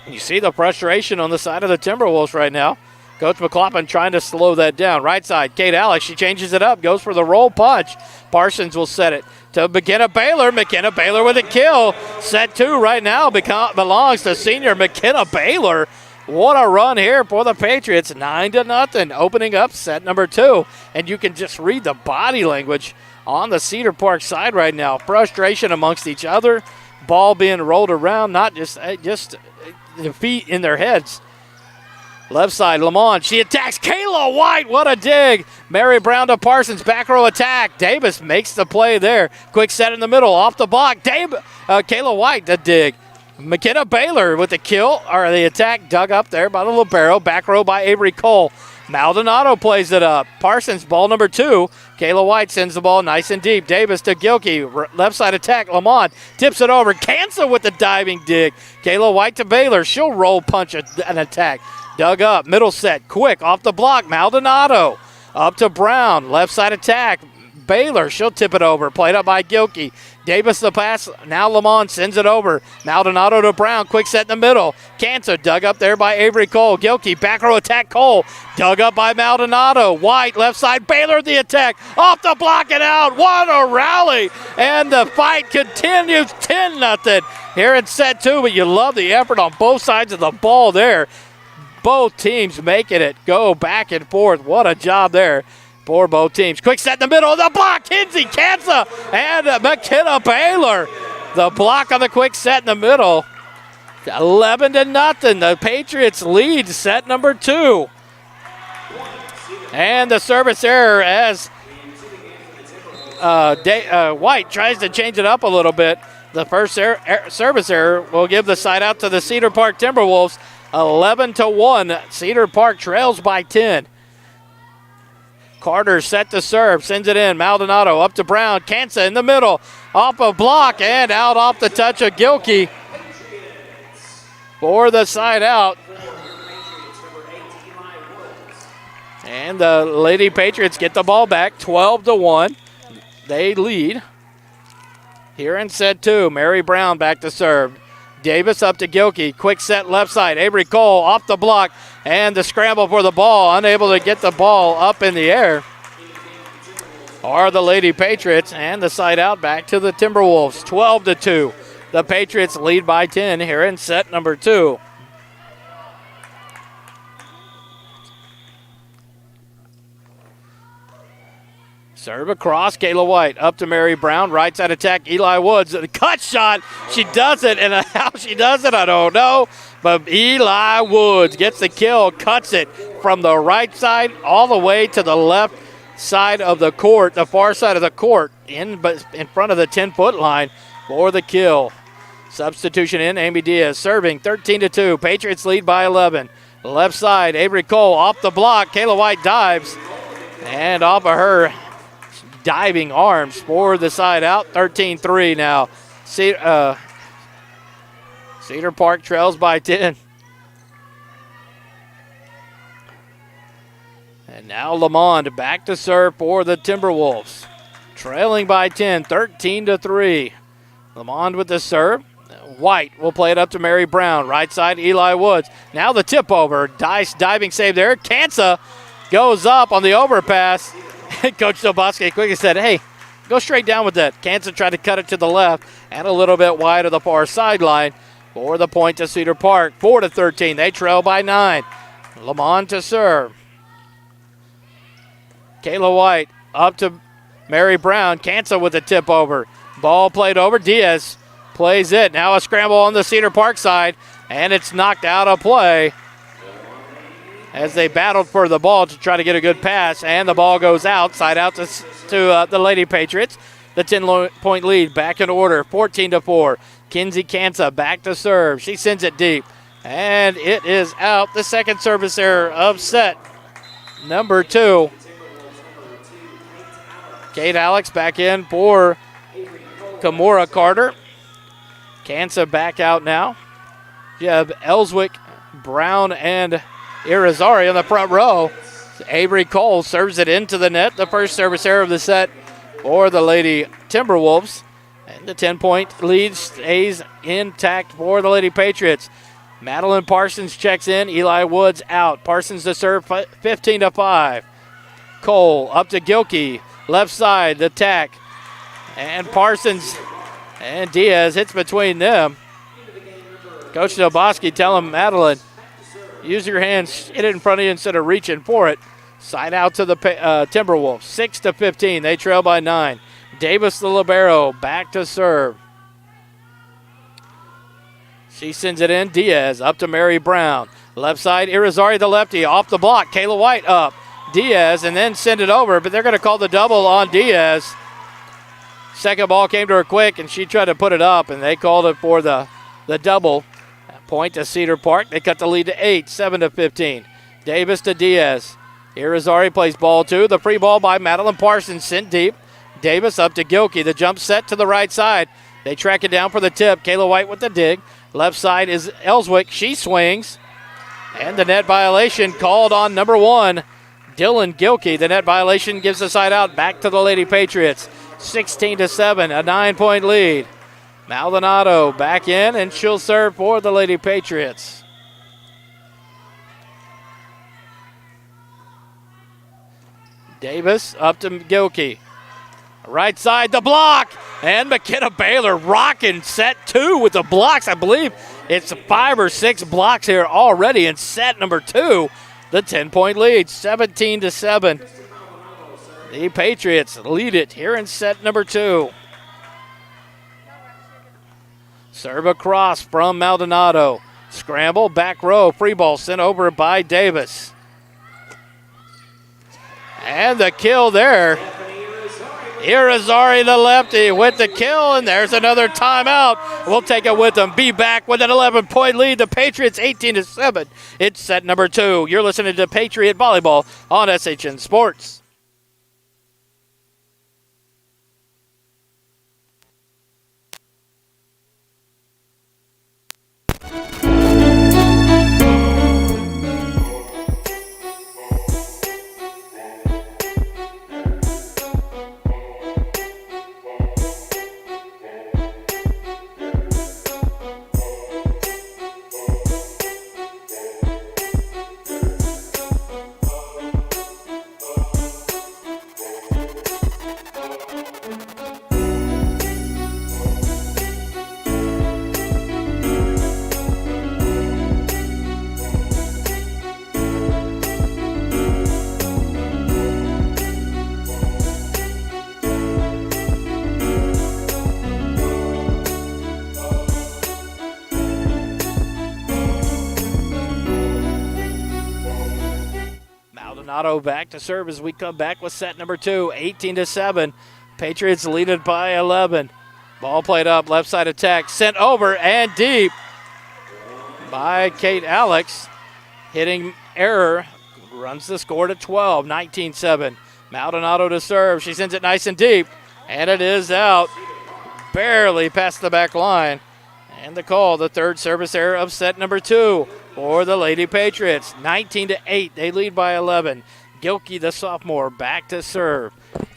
You see the frustration on the side of the Timberwolves right now. Coach McLaughlin trying to slow that down. Right side, Kate Alex, she changes it up, goes for the roll punch. Parsons will set it to McKenna Baylor. McKenna Baylor with a kill. Set 2 right now belongs to senior McKenna Baylor. What a run here for the Patriots, 9-0, opening up set number 2. And you can just read the body language on the Cedar Park side right now. Frustration amongst each other, ball being rolled around, not just the feet in their heads. Left side, Lamont, she attacks Kayla White, what a dig. Mary Brown to Parsons, back row attack. Davis makes the play there. Quick set in the middle, off the block. Kayla White, the dig. McKenna Baylor with the kill, or the attack dug up there by the libero. Back row by Avery Cole. Maldonado plays it up. Parsons, ball number 2. Kayla White sends the ball nice and deep. Davis to Gilkey. Left side attack. Lamont tips it over. Cancel with the diving dig. Kayla White to Baylor. She'll roll punch an attack. Dug up. Middle set. Quick off the block. Maldonado. Up to Brown. Left side attack. Baylor. She'll tip it over. Played up by Gilkey. Davis the pass. Now Lamont sends it over. Maldonado to Brown. Quick set in the middle. Cancer dug up there by Avery Cole. Gilkey back row attack. Cole dug up by Maldonado. White left side. Baylor the attack. Off the block and out. What a rally. And the fight continues 10-0 here in set 2. But you love the effort on both sides of the ball there. Both teams making it go back and forth. What a job there for both teams. Quick set in the middle of the block. Kinsey Kansa and McKenna Baylor. The block on the quick set in the middle. 11-0. The Patriots lead set number 2. And the service error as White tries to change it up a little bit. The first service error will give the side out to the Cedar Park Timberwolves. 11-1. Cedar Park trails by 10. Carter set to serve, sends it in. Maldonado up to Brown. Kansa in the middle. Off a block and out off the touch of Gilkey for the side out. And the Lady Patriots get the ball back, 12-1. They lead. Here in set 2, Mary Brown back to serve. Davis up to Gilkey. Quick set left side. Avery Cole off the block. And the scramble for the ball. Unable to get the ball up in the air are the Lady Patriots. And the side out back to the Timberwolves. 12-2. The Patriots lead by 10 here in set number 2. Serve across, Kayla White up to Mary Brown. Right side attack, Eli Woods. Cut shot, she does it, and how she does it, I don't know. But Eli Woods gets the kill, cuts it from the right side all the way to the left side of the court, the far side of the court, in front of the 10-foot line for the kill. Substitution in, Amy Diaz serving, 13-2. Patriots lead by 11. Left side, Avery Cole off the block. Kayla White dives, and off of her diving arms for the side out. 13-3 now. Cedar Park trails by 10. And now Lamond back to serve for the Timberwolves. Trailing by 10, 13-3. Lamond with the serve. White will play it up to Mary Brown. Right side, Eli Woods. Now the tip over. Dice diving save there. Kansa goes up on the overpass. Coach Doboski quickly said, hey, go straight down with that. Kansa tried to cut it to the left and a little bit wide of the far sideline for the point to Cedar Park. 4-13. They trail by 9. Lamont to serve. Kayla White up to Mary Brown. Kansa with a tip over. Ball played over. Diaz plays it. Now a scramble on the Cedar Park side, and it's knocked out of play as they battled for the ball to try to get a good pass, and the ball goes out, side out to the Lady Patriots. The 10-point lead back in order, 14-4. Kinsey Kansa back to serve. She sends it deep, and it is out. The second service error of set number 2. Kate Alex back in for Kimura Carter. Kansa back out now. You have Ellswick, Brown, and Irizarry on the front row. Avery Cole serves it into the net. The first service error of the set for the Lady Timberwolves. And the 10-point lead stays intact for the Lady Patriots. Madeline Parsons checks in. Eli Woods out. Parsons to serve, 15-5. Cole up to Gilkey. Left side, the tack. And Parsons and Diaz hits between them. Coach Doboski telling Madeline, use your hands, hit it in front of you instead of reaching for it. Side out to the Timberwolves. 6-15. They trail by 9. Davis, the libero, back to serve. She sends it in. Diaz up to Mary Brown. Left side, Irizarry, the lefty, off the block. Kayla White up. Diaz, and then send it over, but they're going to call the double on Diaz. Second ball came to her quick, and she tried to put it up, and they called it for the double. Point to Cedar Park. They cut the lead to 8, 7-15. Davis to Diaz. Irizarry plays ball 2. The free ball by Madeline Parsons sent deep. Davis up to Gilkey. The jump set to the right side. They track it down for the tip. Kayla White with the dig. Left side is Ellswick. She swings. And the net violation called on number 1, Dylan Gilkey. The net violation gives the side out back to the Lady Patriots. 16-7, a 9-point lead. Maldonado back in, and she'll serve for the Lady Patriots. Davis up to Gilkey. Right side, the block, and McKenna Baylor rocking set 2 with the blocks. I believe it's 5 or 6 blocks here already in set number 2. The 10-point lead, 17-7. The Patriots lead it here in set number 2. Serve across from Maldonado. Scramble, back row, free ball sent over by Davis. And the kill there. Irizarry, the lefty, with the kill, and there's another timeout. We'll take it with them. Be back with an 11-point lead. The Patriots 18-7. It's set number 2. You're listening to Patriot Volleyball on SHN Sports. Maldonado back to serve as we come back with set number 2, 18-7. Patriots lead it by 11. Ball played up, left side attack, sent over and deep by Kate Alex. Hitting error, runs the score to 12, 19-7. Maldonado to serve, she sends it nice and deep, and it is out. Barely past the back line. And the call, the third service error of set number 2 for the Lady Patriots. 19-8, they lead by 11. Gilkey, the sophomore, back to serve.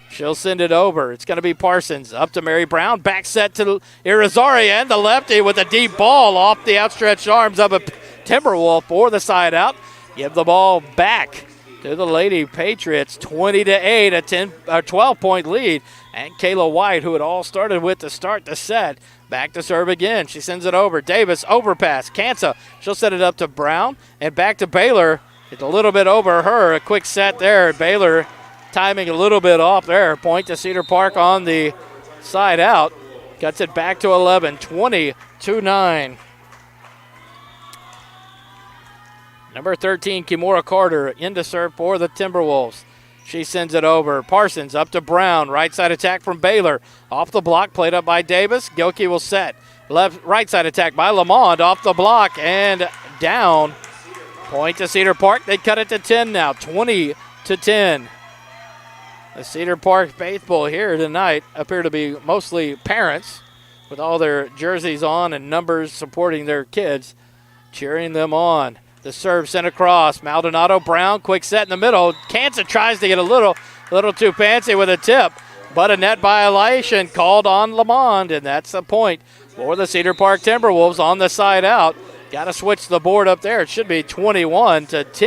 She'll send it over. It's going to be Parsons. Up to Mary Brown. Back set to Irizarry, and the lefty with a deep ball off the outstretched arms of a Timberwolf for the side out. Give the ball back to the Lady Patriots. 20-8, a 12-point lead. And Kayla White, who it all started with to start the set, back to serve again. She sends it over. Davis, overpass. Kansa, she'll set it up to Brown. And back to Baylor. It's a little bit over her. A quick set there. Baylor timing a little bit off there. Point to Cedar Park on the side out. Cuts it back to 11. 20-9. Number 13, Kimura Carter, in to serve for the Timberwolves. She sends it over. Parsons up to Brown. Right side attack from Baylor. Off the block, played up by Davis. Gilkey will set. Right side attack by Lamond. Off the block and down. Point to Cedar Park. They cut it to 10 now. 20-10. The Cedar Park faithful here tonight appear to be mostly parents with all their jerseys on and numbers supporting their kids, cheering them on. The serve sent across. Maldonado, Brown, quick set in the middle. Kansa tries to get a little too fancy with a tip, but a net violation called on Lamond, and that's the point for the Cedar Park Timberwolves on the side out. Got to switch the board up there. It should be 21-10.
They got it back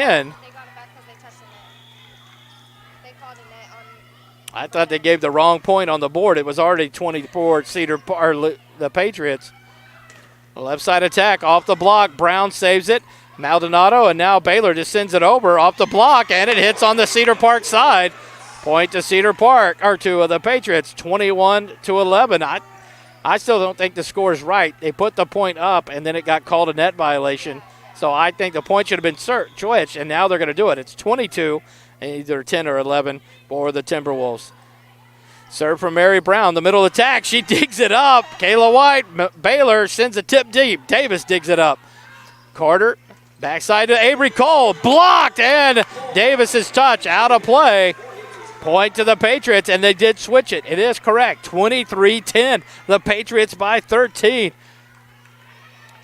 because they touched the net. They called a net on.
I thought they gave the wrong point on the board. It was already 24 Cedar Park, the Patriots. Left side attack off the block. Brown saves it. Maldonado, and now Baylor just sends it over off the block, and it hits on the Cedar Park side. Point to Cedar Park, or to the Patriots, 21-11. I still don't think the score is right. They put the point up, and then it got called a net violation. So I think the point should have been switched, and now they're going to do it. It's 22, either 10 or 11 for the Timberwolves. Serve from Mary Brown, the middle attack. She digs it up. Kayla White, Baylor sends a tip deep. Davis digs it up. Carter, backside to Avery Cole, blocked, and Davis's touch out of play. Point to the Patriots, and they did switch it. It is correct, 23-10. The Patriots by 13.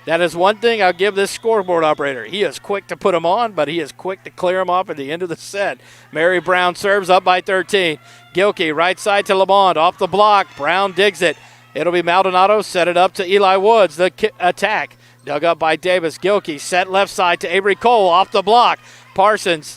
That is one thing I'll give this scoreboard operator. He is quick to put them on, but he is quick to clear them off at the end of the set. Mary Brown serves up by 13. Gilkey, right side to Lamond, off the block. Brown digs it. It'll be Maldonado, set it up to Eli Woods, the attack. Dug up by Davis. Gilkey set left side to Avery Cole off the block. Maldonado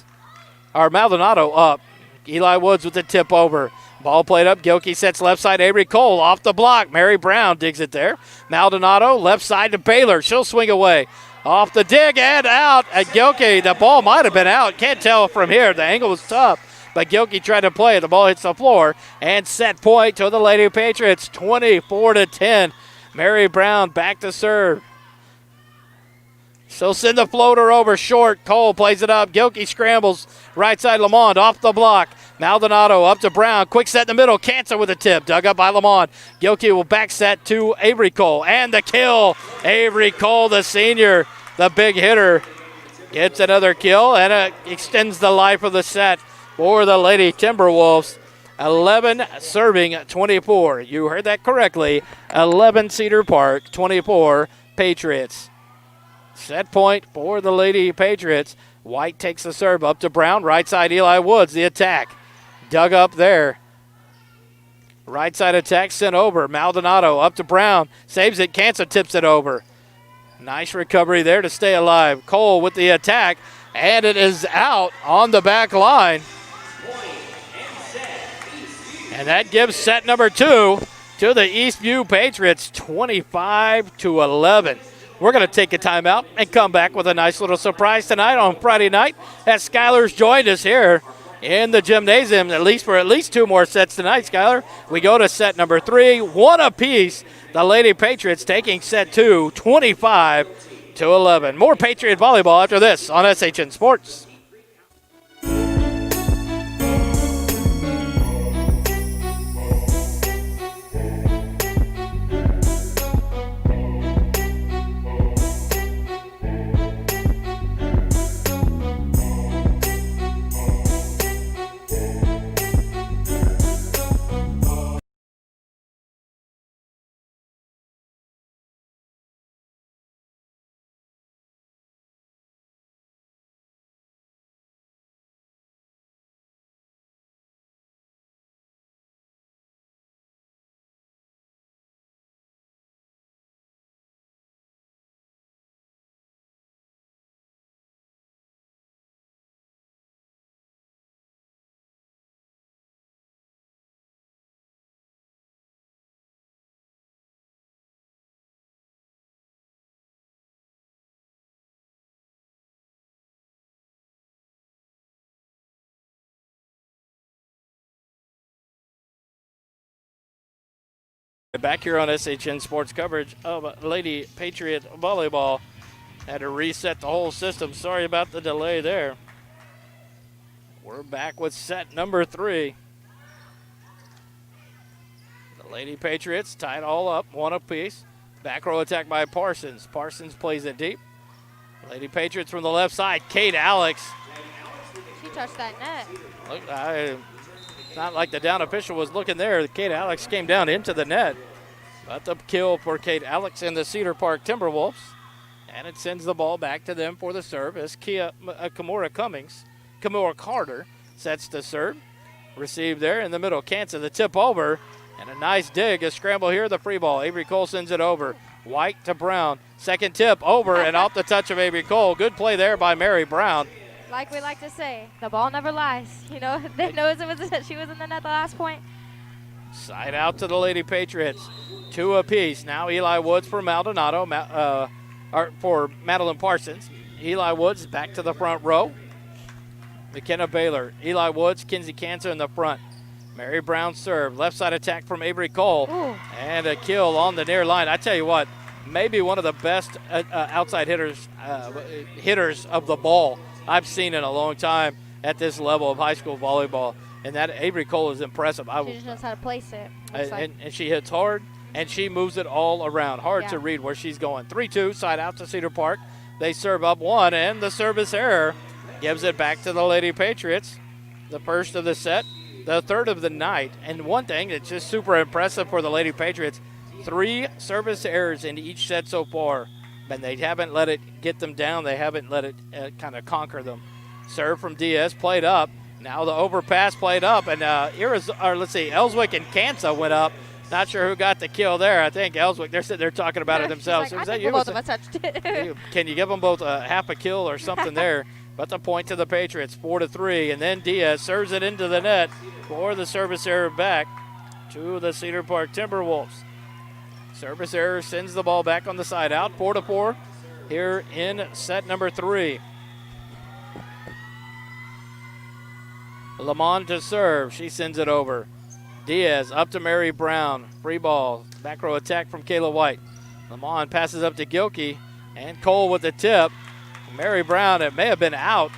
up. Eli Woods with the tip over. Ball played up. Gilkey sets left side. Avery Cole off the block. Mary Brown digs it there. Maldonado left side to Baylor. She'll swing away. Off the dig and out at Gilkey. The ball might have been out. Can't tell from here. The angle was tough. But Gilkey tried to play it. The ball hits the floor. And set point to the Lady Patriots. 24-10. Mary Brown back to serve. She'll send the floater over short. Cole plays it up. Gilkey scrambles. Right side Lamond off the block. Maldonado up to Brown. Quick set in the middle. Kansa with a tip. Dug up by Lamond. Gilkey will back set to Avery Cole. And the kill. Avery Cole, the senior, the big hitter, gets another kill and extends the life of the set for the Lady Timberwolves. 11 serving 24. You heard that correctly. 11 Cedar Park, 24 Patriots. Set point for the Lady Patriots. White takes the serve up to Brown. Right side Eli Woods, the attack. Dug up there. Right side attack sent over. Maldonado up to Brown. Saves it. Kansa tips it over. Nice recovery there to stay alive. Cole with the attack. And it is out on the back line. And that gives set number 2 to the Eastview Patriots, 25-11. We're going to take a timeout and come back with a nice little surprise tonight on Friday night as Skylar's joined us here in the gymnasium, for at least 2 more sets tonight, Skylar. We go to set number 3, 1 apiece. The Lady Patriots taking set 2, 25-11. More Patriot volleyball after this on SHN Sports. Back here on SHN Sports coverage of Lady Patriot Volleyball. Had to reset the whole system. Sorry about the delay there. We're back with set number 3. The Lady Patriots tied all up, one apiece. Back row attack by Parsons. Parsons plays it deep. Lady Patriots from the left side. Kate Alex.
She touched that net.
Look, it's not like the down official was looking there. Kate Alex came down into the net. But the kill for Kate Alex and the Cedar Park Timberwolves. And it sends the ball back to them for the serve as Kimura Carter sets the serve. Received there in the middle. Cancel the tip over. And a nice dig. A scramble here. The free ball. Avery Cole sends it over. White to Brown. Second tip over and off the touch of Avery Cole. Good play there by Mary Brown.
Like we like to say, the ball never lies. You know, they knows she was in the net the last point.
Side out to the Lady Patriots. 2 apiece. Now Eli Woods for Maldonado, for Madeline Parsons. Eli Woods back to the front row. McKenna Baylor, Eli Woods, Kinsey Cancer in the front. Mary Brown serve. Left side attack from Avery Cole.
Ooh.
And a kill on the near line. I tell you what, maybe one of the best outside hitters of the ball I've seen in a long time at this level of high school volleyball. And that Avery Cole is impressive.
She just knows how to place it.
And she hits hard, and she moves it all around. Hard to read where she's going. 3-2, side out to Cedar Park. They serve up 1, and the service error gives it back to the Lady Patriots. The first of the set, the third of the night. And one thing that's just super impressive for the Lady Patriots, 3 service errors in each set so far. And they haven't let it get them down. They haven't let it kind of conquer them. Serve from Diaz, played up. Now the overpass played up, and Ellswick and Kansa went up. Not sure who got the kill there. I think Ellswick, they're sitting there talking about it themselves.
Like, I think both of us touched it.
Can you give them both a half a kill or something there? But the point to the Patriots, 4-3, and then Diaz serves it into the net for the service error back to the Cedar Park Timberwolves. Service error sends the ball back on the side out, 4-4 here in set number 3. Lamont to serve. She sends it over. Diaz up to Mary Brown. Free ball. Back row attack from Kayla White. Lamont passes up to Gilkey. And Cole with the tip. Mary Brown, it may have been out.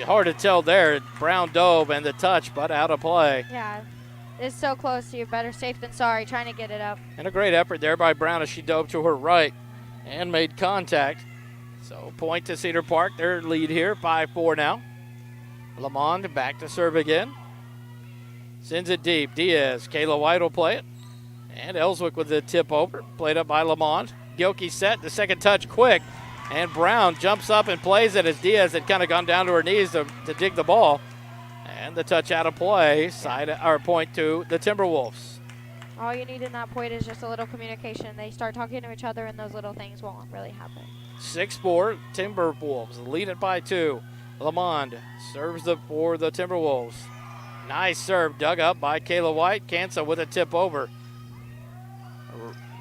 Hard to tell there. Brown dove and the touch, but out of play.
Yeah, it's so close. You're better safe than sorry trying to get it up.
And a great effort there by Brown as she dove to her right and made contact. So point to Cedar Park. Their lead here, 5-4 now. Lamont back to serve again. Sends it deep. Diaz. Kayla White will play it. And Ellswick with the tip over. Played up by Lamont. Gilkey set. The second touch quick. And Brown jumps up and plays it as Diaz had kind of gone down to her knees to dig the ball. And the touch out of play. Point to the Timberwolves.
All you need in that point is just a little communication. They start talking to each other and those little things won't really happen.
6-4. Timberwolves lead it by 2. Lamond serves for the Timberwolves. Nice serve dug up by Kayla White. Kansa with a tip over.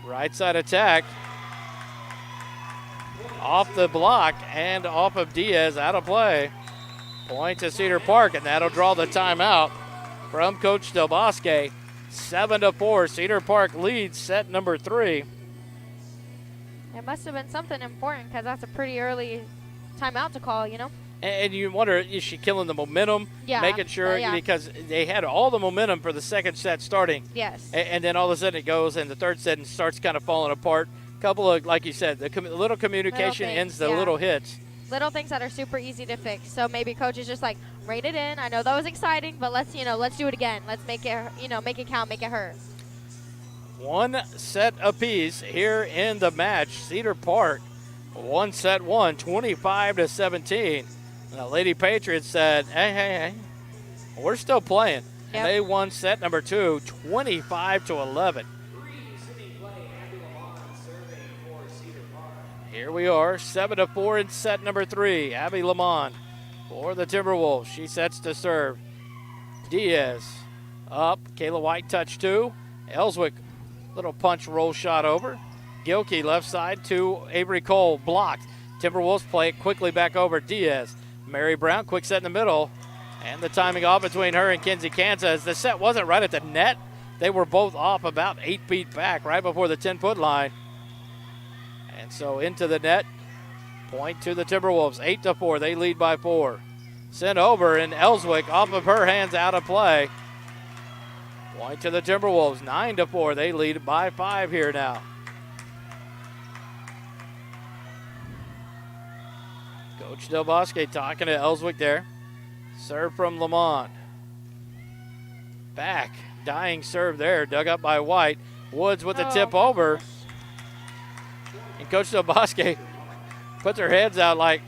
Right side attack. Off the block and off of Diaz, out of play. Point to Cedar Park, and that'll draw the timeout from Coach Del Bosque. 7-4. Cedar Park leads set number 3.
It must have been something important because that's a pretty early timeout to call, you know?
And you wonder, is she killing the momentum?
Yeah.
Making sure, because they had all the momentum for the second set starting.
Yes.
And then all of a sudden it goes in the third set and starts kind of falling apart. Couple of, like you said, the little communication ends the little hits.
Little things that are super easy to fix. So maybe coach is just like, rate it in. I know that was exciting, but let's do it again. Let's make it, make it count, make it hurt. 1
set apiece here in the match. Cedar Park, 1 set 1, 25-17. And the Lady Patriots said, hey, we're still playing. Yep. And they won set number 2, 25-11. Here we are, 7-4 in set number 3. Abby Lamont for the Timberwolves. She sets to serve. Diaz up. Kayla White touch 2. Ellswick, little punch roll shot over. Gilkey left side to Avery Cole, blocked. Timberwolves play it quickly back over. Diaz. Mary Brown, quick set in the middle. And the timing off between her and Kinsey Kansa as the set wasn't right at the net. They were both off about 8 feet back right before the 10-foot line. And so into the net. Point to the Timberwolves, 8-4. They lead by 4. Sent over, and Ellswick off of her hands out of play. Point to the Timberwolves, 9-4. They lead by 5 here now. Coach Del Bosque talking to Ellswick there. Serve from Lamond. Back, dying serve there, dug up by White. Woods with the tip over. And Coach Del Bosque puts her heads out like,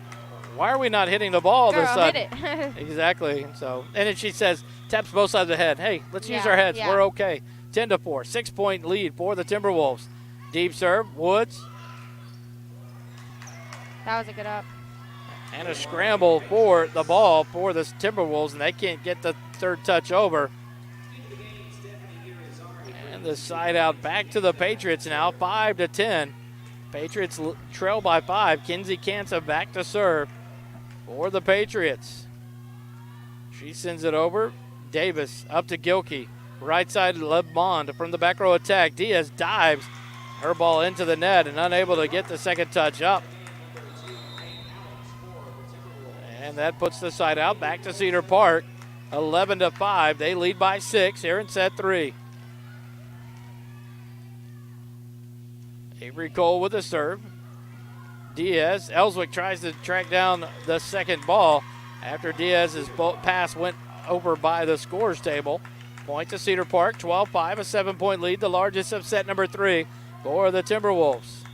why are we not hitting the ball this sudden?
Hit it.
Exactly. So, and then she says, taps both sides of the head. Hey, let's use our heads. We're okay. 10-4, 6-point lead for the Timberwolves. Deep serve, Woods.
That was a good up.
And a scramble for the ball for the Timberwolves, and they can't get the third touch over. And the side out back to the Patriots now, 5-10. Patriots trail by 5. Kinsey Cansa back to serve for the Patriots. She sends it over. Davis up to Gilkey. Right side LeBond from the back row attack. Diaz dives her ball into the net and unable to get the second touch up. And that puts the side out back to Cedar Park. 11-5. They lead by 6 here in set 3. Avery Cole with a serve. Diaz. Ellswick tries to track down the second ball after Diaz's pass went over by the scores table. Point to Cedar Park, 12-5, a 7-point lead, the largest of set number 3 for the Timberwolves.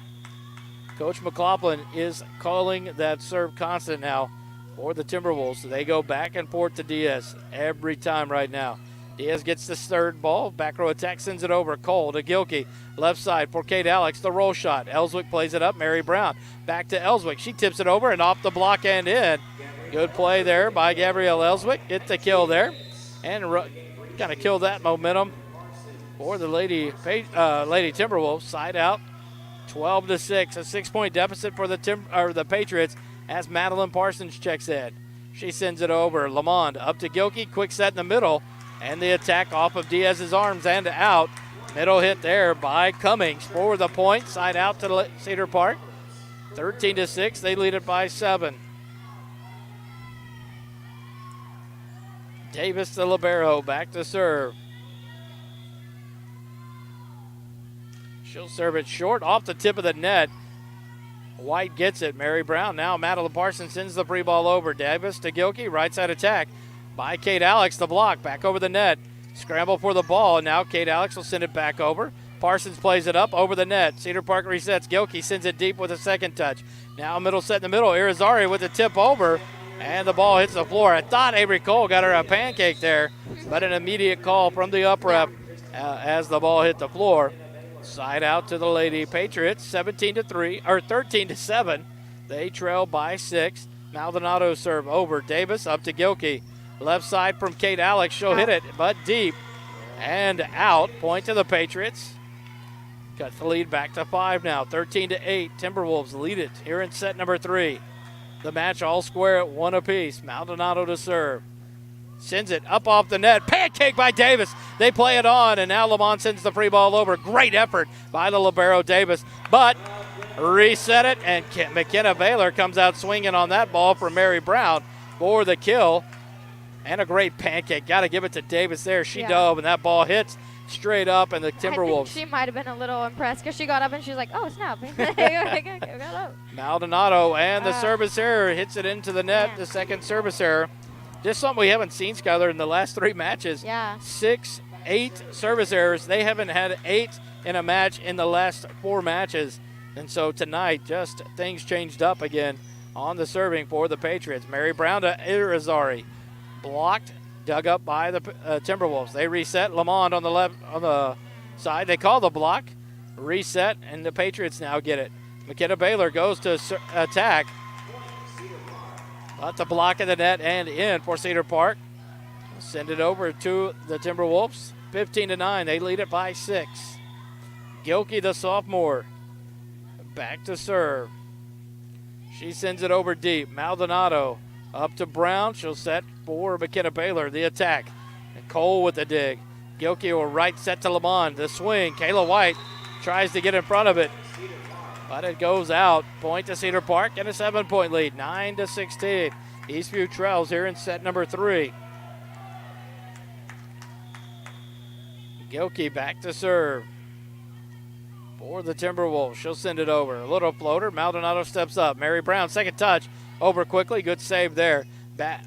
Coach McLaughlin is calling that serve constant now for the Timberwolves. They go back and forth to Diaz every time right now. Diaz gets the third ball. Back row attack sends it over. Cole to Gilkey. Left side for Kate Alex. The roll shot. Ellswick plays it up. Mary Brown back to Ellswick. She tips it over and off the block and in. Good play there by Gabrielle Ellswick. Get the kill there. And kind of kill that momentum for the Lady Timberwolves. Side out. 12-6. A 6-point deficit for the Patriots as Madeline Parsons checks in. She sends it over. Lamond up to Gilkey. Quick set in the middle. And the attack off of Diaz's arms and out. Middle hit there by Cummings for the point. Side out to Cedar Park. 13-6. They lead it by 7. Davis the libero back to serve. She'll serve it short off the tip of the net. White gets it. Mary Brown now. Madeline Parsons sends the free ball over. Davis to Gilkey. Right side attack by Kate Alex. The block back over the net. Scramble for the ball. Now Kate Alex will send it back over. Parsons plays it up over the net. Cedar Park resets. Gilkey sends it deep with a second touch. Now middle set in the middle. Irizarry with the tip over. And the ball hits the floor. I thought Avery Cole got her a pancake there, but an immediate call from the up rep as the ball hit the floor. Side out to the Lady Patriots, 13-7. They trail by 6. Maldonado serve over. Davis up to Gilkey. Left side from Kate Alex. She'll hit it, but deep and out. Point to the Patriots. Got the lead back to 5 now. 13-8. Timberwolves lead it here in set number 3. The match all square at 1 apiece. Maldonado to serve. Sends it up off the net. Pancake by Davis. They play it on, and now Lamont sends the free ball over. Great effort by the libero Davis, but reset it, and McKenna Baylor comes out swinging on that ball from Mary Brown for the kill. And a great pancake. Got to give it to Davis there. She dove, and that ball hits straight up, and the Timberwolves.
I think she might have been a little impressed because she got up and she was like, oh, snap.
Maldonado, and the service error hits it into the net. The second service error. Just something we haven't seen, Skyler, in the last 3 matches. 6, 8 service errors. They haven't had 8 in a match in the last 4 matches. And so tonight, just things changed up again on the serving for the Patriots. Mary Brown to Irizarry. Blocked, dug up by the Timberwolves. They reset. Lamond on the left, on the side. They call the block. Reset, and the Patriots now get it. McKenna Baylor goes to attack. But the block in the net and in for Cedar Park. Send it over to the Timberwolves. 15-9. They lead it by 6. Gilkey, the sophomore, back to serve. She sends it over deep. Maldonado up to Brown. She'll set for McKenna Baylor. The attack. And Cole with the dig. Gilkey will right set to Lamont. The swing. Kayla White tries to get in front of it, but it goes out. Point to Cedar Park and a 7-point lead, 9-16. Eastview trails here in set number 3. Gilkey back to serve for the Timberwolves. She'll send it over. A little floater. Maldonado steps up. Mary Brown, second touch. Over quickly. Good save there.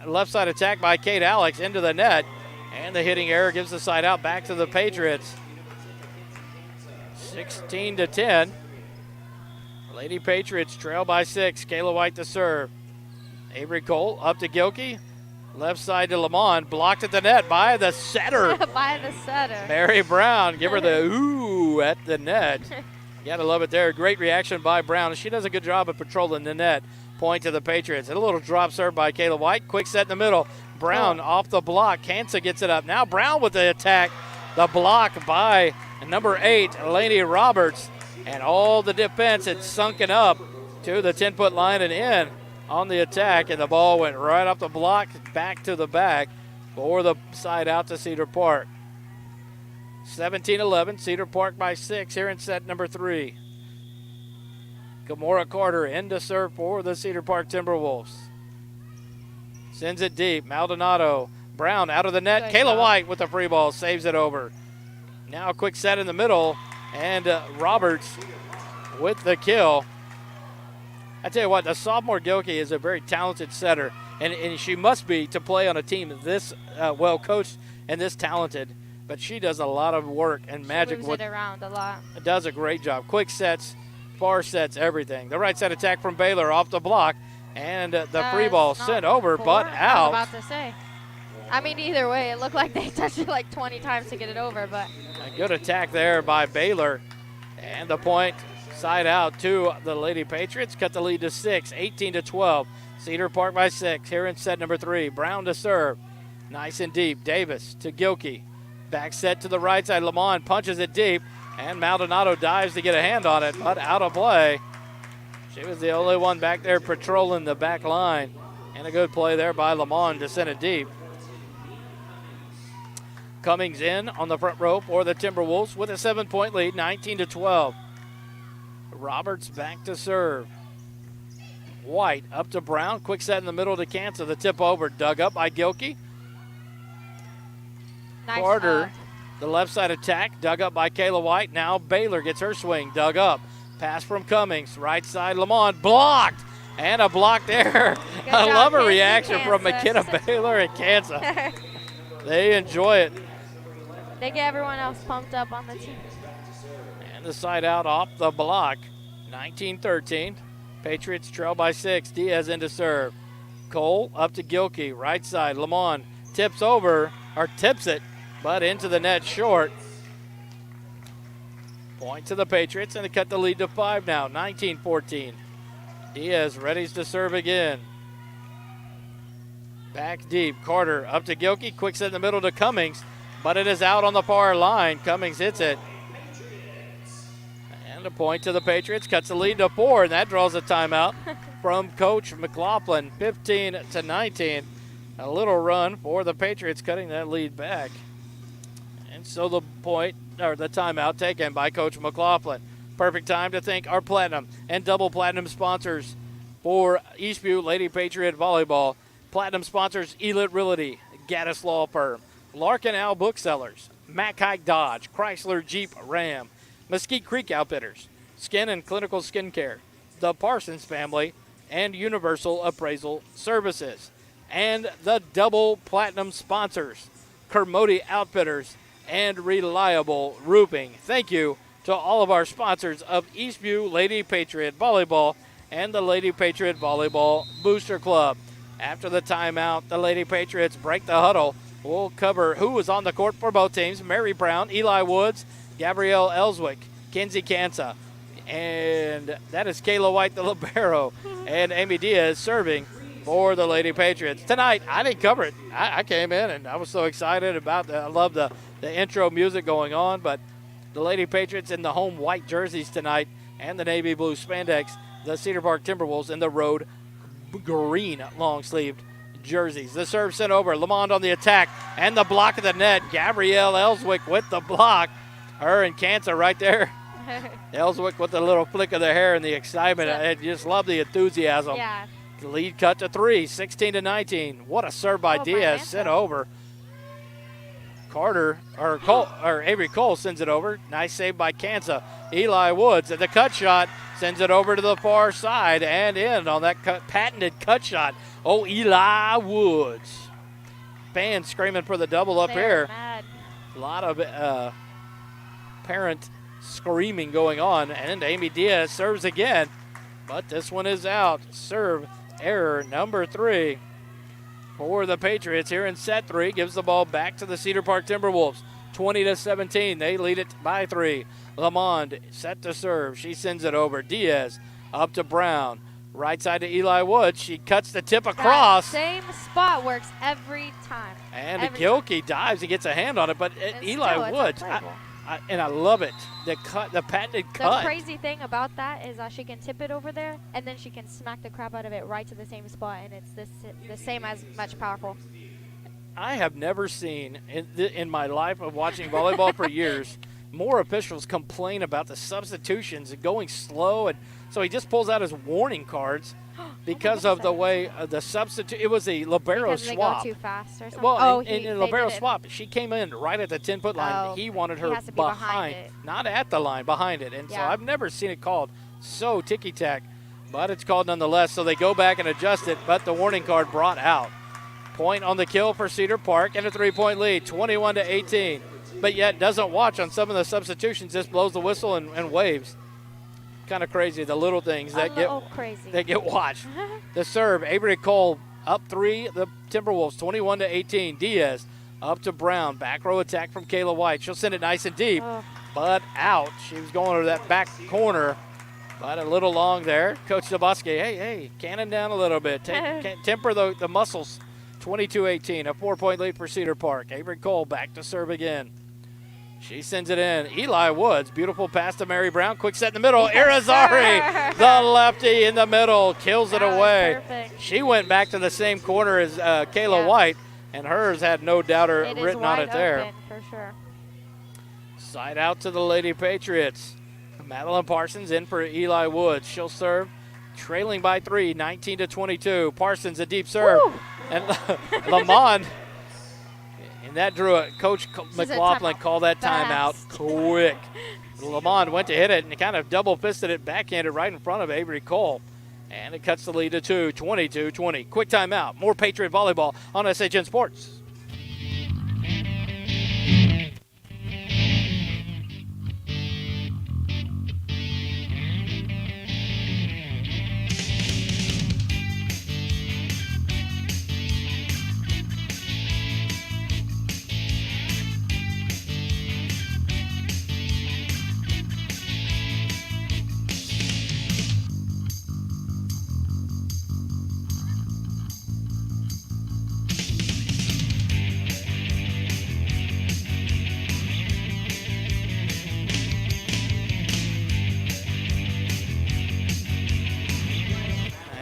Left side attack by Kate Alex into the net. And the hitting error gives the side out back to the Patriots. 16-10. Lady Patriots trail by 6. Kayla White to serve. Avery Cole up to Gilkey. Left side to Lamont. Blocked at the net by the setter.
By the setter.
Mary Brown. Give her the ooh at the net. You got to love it there. Great reaction by Brown. She does a good job of patrolling the net. Point to the Patriots. And a little drop serve by Kayla White. Quick set in the middle. Brown off the block. Kansa gets it up. Now Brown with the attack. The block by number 8, Lainey Roberts. And all the defense had sunken up to the 10-foot line and in on the attack. And the ball went right off the block, back to the back for the side out to Cedar Park. 17-11, Cedar Park by 6 here in set number 3. Gamora Carter in to serve for the Cedar Park Timberwolves. Sends it deep. Maldonado. Brown out of the net. Kayla White with the free ball. Saves it over. Now a quick set in the middle. And Roberts with the kill. I tell you what, the sophomore Gilkey is a very talented setter. And she must be to play on a team this well coached and this talented. But she does a lot of work and magic.
She moves it around a lot.
Does a great job. Quick sets, far sets, everything. The right side attack from Baylor off the block. And the free ball sent over, but out.
I was about to say. I mean, either way, it looked like they touched it like 20 times to get it over, but.
A good attack there by Baylor. And the point side out to the Lady Patriots. Cut the lead to 6, 18-12. Cedar Park by 6 here in set number 3. Brown to serve. Nice and deep. Davis to Gilkey. Back set to the right side. Lamont punches it deep. And Maldonado dives to get a hand on it, but out of play. She was the only one back there patrolling the back line. And a good play there by Lamont to send it deep. Cummings in on the front row for the Timberwolves with a 7-point lead, 19-12. Roberts back to serve. White up to Brown. Quick set in the middle to Kansa. The tip over. Dug up by Gilkey.
Nice
Carter, the left side attack. Dug up by Kayla White. Now Baylor gets her swing. Dug up. Pass from Cummings. Right side Lamont. Blocked. And a block there. I love a reaction from McKenna Baylor and Kansa. They enjoy it.
They get everyone else pumped up on the team.
And the side out off the block. 19-13. Patriots trail by 6. Diaz in to serve. Cole up to Gilkey. Right side. Lamont tips over, or tips it, but into the net short. Point to the Patriots, and they cut the lead to 5 now. 19-14. Diaz ready to serve again. Back deep. Carter up to Gilkey. Quick set in the middle to Cummings, but it is out on the far line. Cummings hits it. And a point to the Patriots. Cuts the lead to 4, and that draws a timeout from Coach McLaughlin. 15-19. A little run for the Patriots, cutting that lead back. And so the timeout taken by Coach McLaughlin. Perfect time to thank our platinum and double platinum sponsors for Eastview Lady Patriot Volleyball. Platinum sponsors Elite Realty, Gaddis Law Firm, Larkin Al Booksellers, Mackay Dodge, Chrysler Jeep Ram, Mesquite Creek Outfitters, Skin and Clinical Skincare, the Parsons Family, and Universal Appraisal Services. And the double platinum sponsors, Kermode Outfitters and Reliable Roofing. Thank you to all of our sponsors of Eastview Lady Patriot Volleyball and the Lady Patriot Volleyball Booster Club. After the timeout, the Lady Patriots break the huddle. We'll cover who was on the court for both teams. Mary Brown, Eli Woods, Gabrielle Ellswick, Kenzie Kansa, and that is Kayla White, the libero, and Amy Diaz serving for the Lady Patriots. Tonight, I didn't cover it. I came in and I was so excited about I love the intro music going on, but the Lady Patriots in the home white jerseys tonight and the navy blue spandex, the Cedar Park Timberwolves in the road green long-sleeved jerseys. The serve sent over. Lamond on the attack and the block of the net. Gabrielle Ellswick with the block. Her and Kansa right there. Ellswick with the little flick of the hair and the excitement. I just love the enthusiasm.
Yeah.
The lead cut to 3, 16-19. What a serve by Diaz. Sent over. Carter, or Avery Cole sends it over. Nice save by Kansa. Eli Woods at the cut shot. Sends it over to the far side and in on that patented cut shot. Oh, Eli Woods. Fans screaming for the double up here.
Mad.
A lot of parent screaming going on. And Amy Diaz serves again. But this one is out. Serve error number 3 for the Patriots here in set 3. Gives the ball back to the Cedar Park Timberwolves. 20-17. They lead it by 3. Lamond set to serve. She sends it over. Diaz up to Brown. Right side to Eli Woods. She cuts the tip across.
That same spot works every time.
And Gilkey dives and gets a hand on it. But Eli Woods, and I love it. The patented cut.
The crazy thing about that is she can tip it over there, and then she can smack the crap out of it right to the same spot, and it's the same as much powerful.
I have never seen in my life of watching volleyball for years more officials complain about the substitutions and going slow, and so he just pulls out his warning cards because of the way the substitute. It was a libero
because
swap.
They go too fast or something.
Well, in libero swap, she came in right at the 10-foot line.
Oh,
he wanted her
has to be behind it.
not at the line, behind it, and so I've never seen it called so ticky-tack, but it's called nonetheless. So they go back and adjust it, but the warning card brought out. Point on the kill for Cedar Park and a 3-point lead, 21-18. But yet doesn't watch on some of the substitutions, just blows the whistle and waves. Kind of crazy, the little things that get watched. The serve, Avery Cole up 3, the Timberwolves, 21-18. Diaz up to Brown, back row attack from Kayla White. She'll send it nice and deep, but out. She was going to that back corner, but a little long there. Coach Zaboski, hey, cannon down a little bit. Temper the muscles. 22-18, a 4-point lead for Cedar Park. Avery Cole back to serve again. She sends it in. Eli Woods, beautiful pass to Mary Brown. Quick set in the middle. Irizarry, the lefty in the middle, kills it away. She went back to the same corner as Kayla White, and hers had no doubter written on it there.
For sure.
Side out to the Lady Patriots. Madeline Parsons in for Eli Woods. She'll serve, trailing by 3, 19-22. Parsons, a deep serve.
Woo!
And Lamond, and that drew it. Coach McLaughlin called that timeout quick. Lamond went to hit it and kind of double-fisted it, backhanded right in front of Avery Cole. And it cuts the lead to 2, 22-20. Quick timeout. More Patriot volleyball on SHN Sports.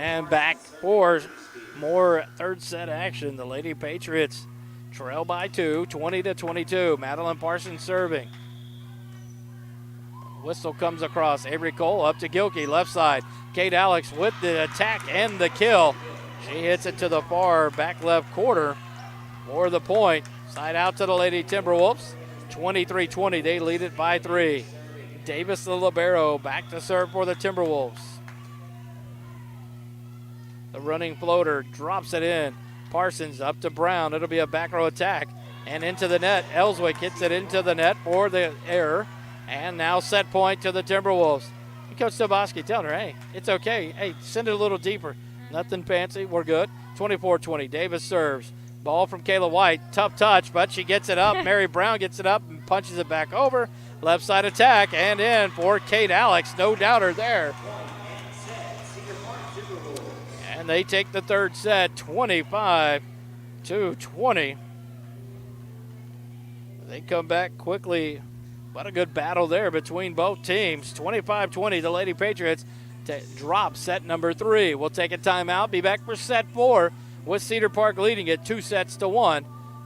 And back for more third set action. The Lady Patriots trail by 2, 20-22. Madeline Parsons serving. Whistle comes across. Avery Cole up to Gilkey, left side. Kate Alex with the attack and the kill. She hits it to the far back left quarter for the point. Side out to the Lady Timberwolves. 23-20. They lead it by 3. Davis, the libero, back to serve for the Timberwolves. The running floater drops it in. Parsons up to Brown. It'll be a back row attack. And into the net. Ellswick hits it into the net for the error. And now set point to the Timberwolves. And Coach Zaboski telling her, hey, it's okay. Hey, send it a little deeper. Nothing fancy. We're good. 24-20. Davis serves. Ball from Kayla White. Tough touch, but she gets it up. Mary Brown gets it up and punches it back over. Left side attack and in for Kate Alex. No doubter there. And they take the third set, 25-20. They come back quickly. What a good battle there between both teams. 25-20, the Lady Patriots drop set number 3. We'll take a timeout, be back for set 4 with Cedar Park leading it 2-1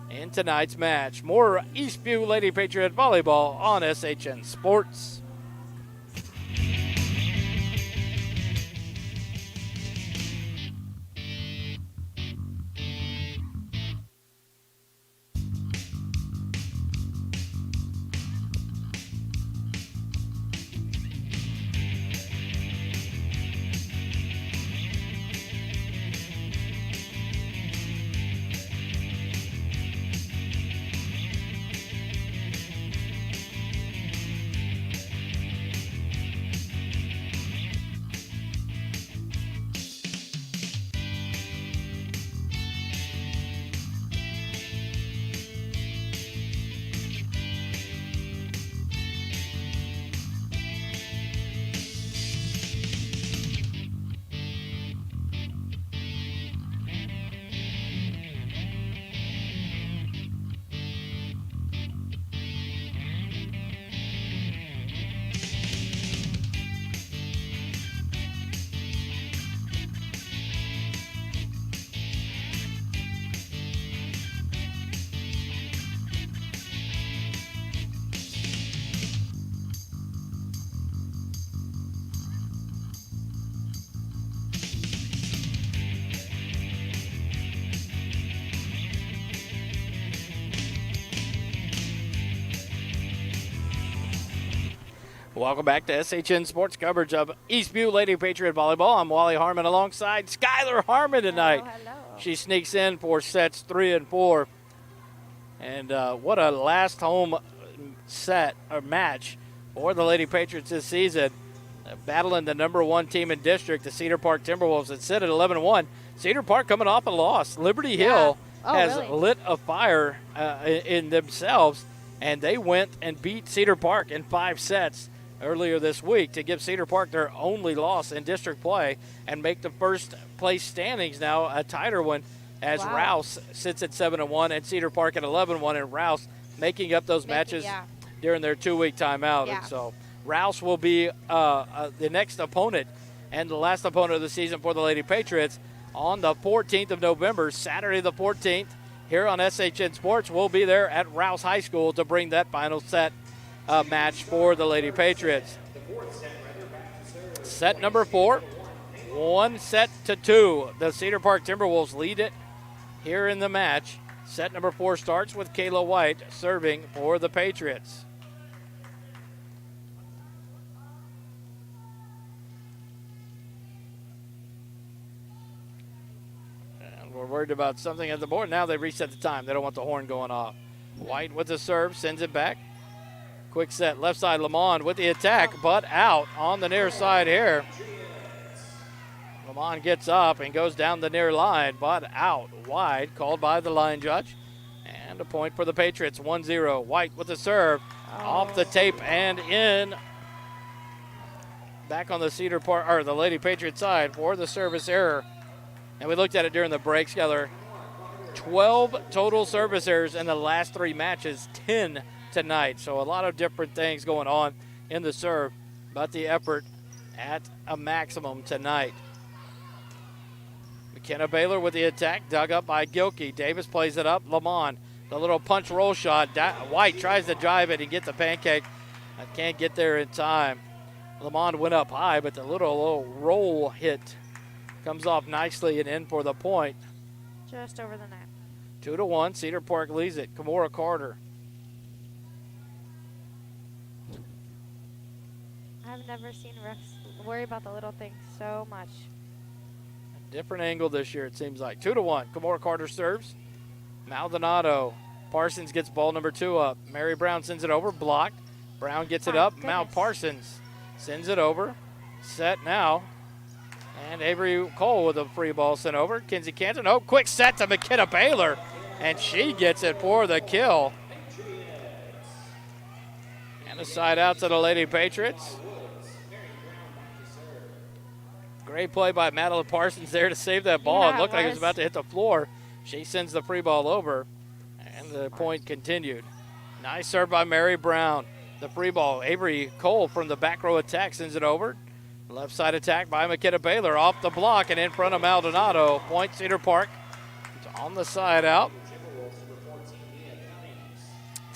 in tonight's match. More Eastview Lady Patriot volleyball on SHN Sports. Welcome back to SHN Sports coverage of Eastview Lady Patriot Volleyball. I'm Wally Harmon alongside Skylar Harmon tonight.
Hello.
She sneaks in for sets 3 and 4. And what a last home set or match for the Lady Patriots this season. Battling the number 1 team in district, the Cedar Park Timberwolves, that sit at 11-1. Cedar Park coming off a loss. Liberty Hill has lit a fire in themselves, and they went and beat Cedar Park in 5 sets earlier this week to give Cedar Park their only loss in district play and make the first place standings now a tighter one as Rouse sits at 7-1 and Cedar Park at 11-1, and Rouse making up those matches during their 2-week timeout. And so Rouse will be the next opponent and the last opponent of the season for the Lady Patriots on the 14th of November, Saturday the 14th, here on SHN Sports. We'll be there at Rouse High School to bring that final set match for the Lady Patriots. Set number 4, 1-2. The Cedar Park Timberwolves lead it here in the match. Set number 4 starts with Kayla White serving for the Patriots. And we're worried about something at the board. Now they reset the time. They don't want the horn going off. White with the serve, sends it back. Quick set, left side, Lamont with the attack, but out on the near side here. Lamont gets up and goes down the near line, but out wide, called by the line judge. And a point for the Patriots, 1-0. White with the serve, off the tape and in. Back on the Cedar Park, or the Lady Patriot side for the service error. And we looked at it during the break, Skyler. 12 total service errors in the last 3 matches, 10 tonight. So a lot of different things going on in the serve, but the effort at a maximum tonight. McKenna Baylor with the attack, dug up by Gilkey. Davis plays it up. Lamont, the little punch roll shot. White tries to drive it and get the pancake. Can't get there in time. Lamont went up high, but the little roll hit comes off nicely and in for the point.
Just over the net.
2-1, Cedar Park leads it. Kimora Carter.
I've never seen refs worry about the little things so much.
Different angle this year, it seems like. 2-1. Kimora Carter serves. Maldonado. Parsons gets ball number 2 up. Mary Brown sends it over. Blocked. Brown gets it up. Mount Parsons sends it over. Set now. And Avery Cole with a free ball sent over. Kinsey Canton. Oh, quick set to McKenna Baylor. And she gets it for the kill. And a side out to the Lady Patriots. Great play by Madeline Parsons there to save that ball. It looked like it was about to hit the floor. She sends the free ball over, and the point continued. Nice serve by Mary Brown. The free ball, Avery Cole from the back row attack sends it over. Left side attack by McKenna Baylor off the block and in front of Maldonado. Point Cedar Park on the side out.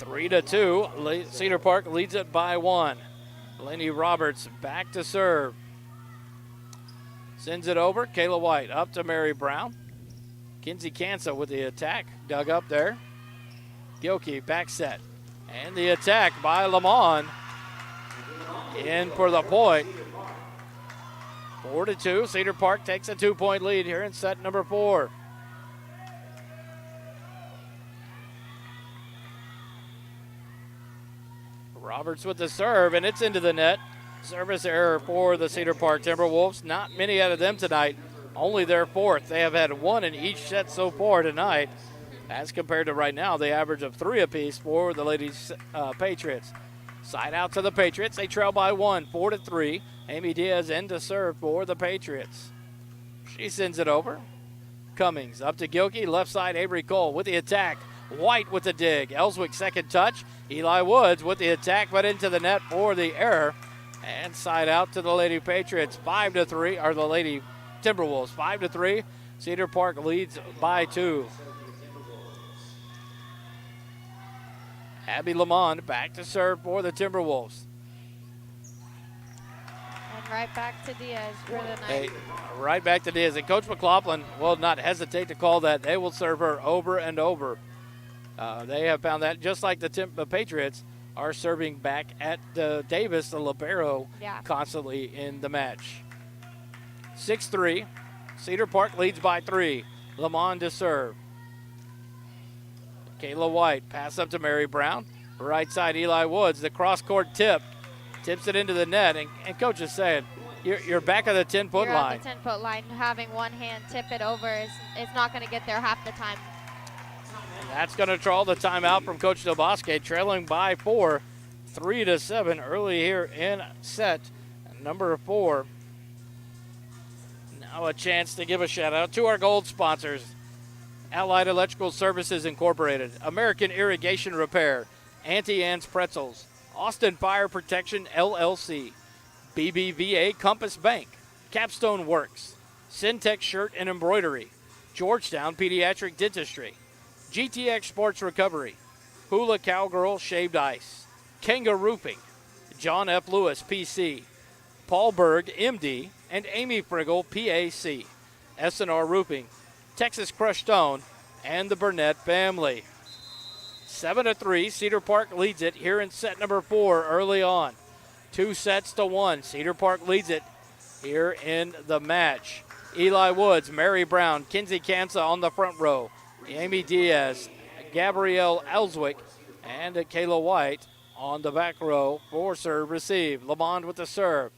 3-2. Cedar Park leads it by 1. Lainey Roberts back to serve. Sends it over. Kayla White up to Mary Brown. Kinsey Kansa with the attack. Dug up there. Gilkey back set. And the attack by Lamont. In for the point. 4-2. Cedar Park takes a 2-point lead here in set number 4. Roberts with the serve, and it's into the net. Service error for the Cedar Park Timberwolves. Not many out of them tonight. Only their 4th. They have had 1 in each set so far tonight. As compared to right now, the average of 3 apiece for the ladies Patriots. Side out to the Patriots. They trail by 1, 4-3. Amy Diaz in to serve for the Patriots. She sends it over. Cummings up to Gilkey. Left side, Avery Cole with the attack. White with the dig. Ellswick second touch. Eli Woods with the attack, but into the net for the error. And side out to the Lady Patriots. 5-3, or the Lady Timberwolves. 5-3. Cedar Park leads by 2. Abby Lamont back to serve for the Timberwolves.
And right back to Diaz for the night.
Hey, right back to Diaz. And Coach McLaughlin will not hesitate to call that. They will serve her over and over. They have found that just like the Patriots are serving back at Davis, the libero, constantly in the match. 6-3. Cedar Park leads by 3. Lamont to serve. Kayla White, pass up to Mary Brown. Right side, Eli Woods. The cross-court tip. Tips it into the net. And Coach is saying, you're back at the 10-foot line.
You're on the 10-foot line. Having one hand tip it over is not going to get there half the time.
And that's going to draw the timeout from Coach Del Bosque, trailing by 4, 3-7 early here in set number 4. Now a chance to give a shout-out to our gold sponsors. Allied Electrical Services Incorporated, American Irrigation Repair, Auntie Anne's Pretzels, Austin Fire Protection LLC, BBVA Compass Bank, Capstone Works, Syntec Shirt and Embroidery, Georgetown Pediatric Dentistry, GTX Sports Recovery, Hula Cowgirl Shaved Ice, Kanga Roofing, John F. Lewis PC, Paul Berg MD, and Amy Friggle PAC, SNR Roofing, Texas Crushed Stone, and the Burnett family. 7-3, Cedar Park leads it here in set number 4 early on. 2-1. Cedar Park leads it here in the match. Eli Woods, Mary Brown, Kinsey Kansa on the front row. Amy Diaz, Gabrielle Ellswick, and Kayla White on the back row for serve receive. Lamond with the serve.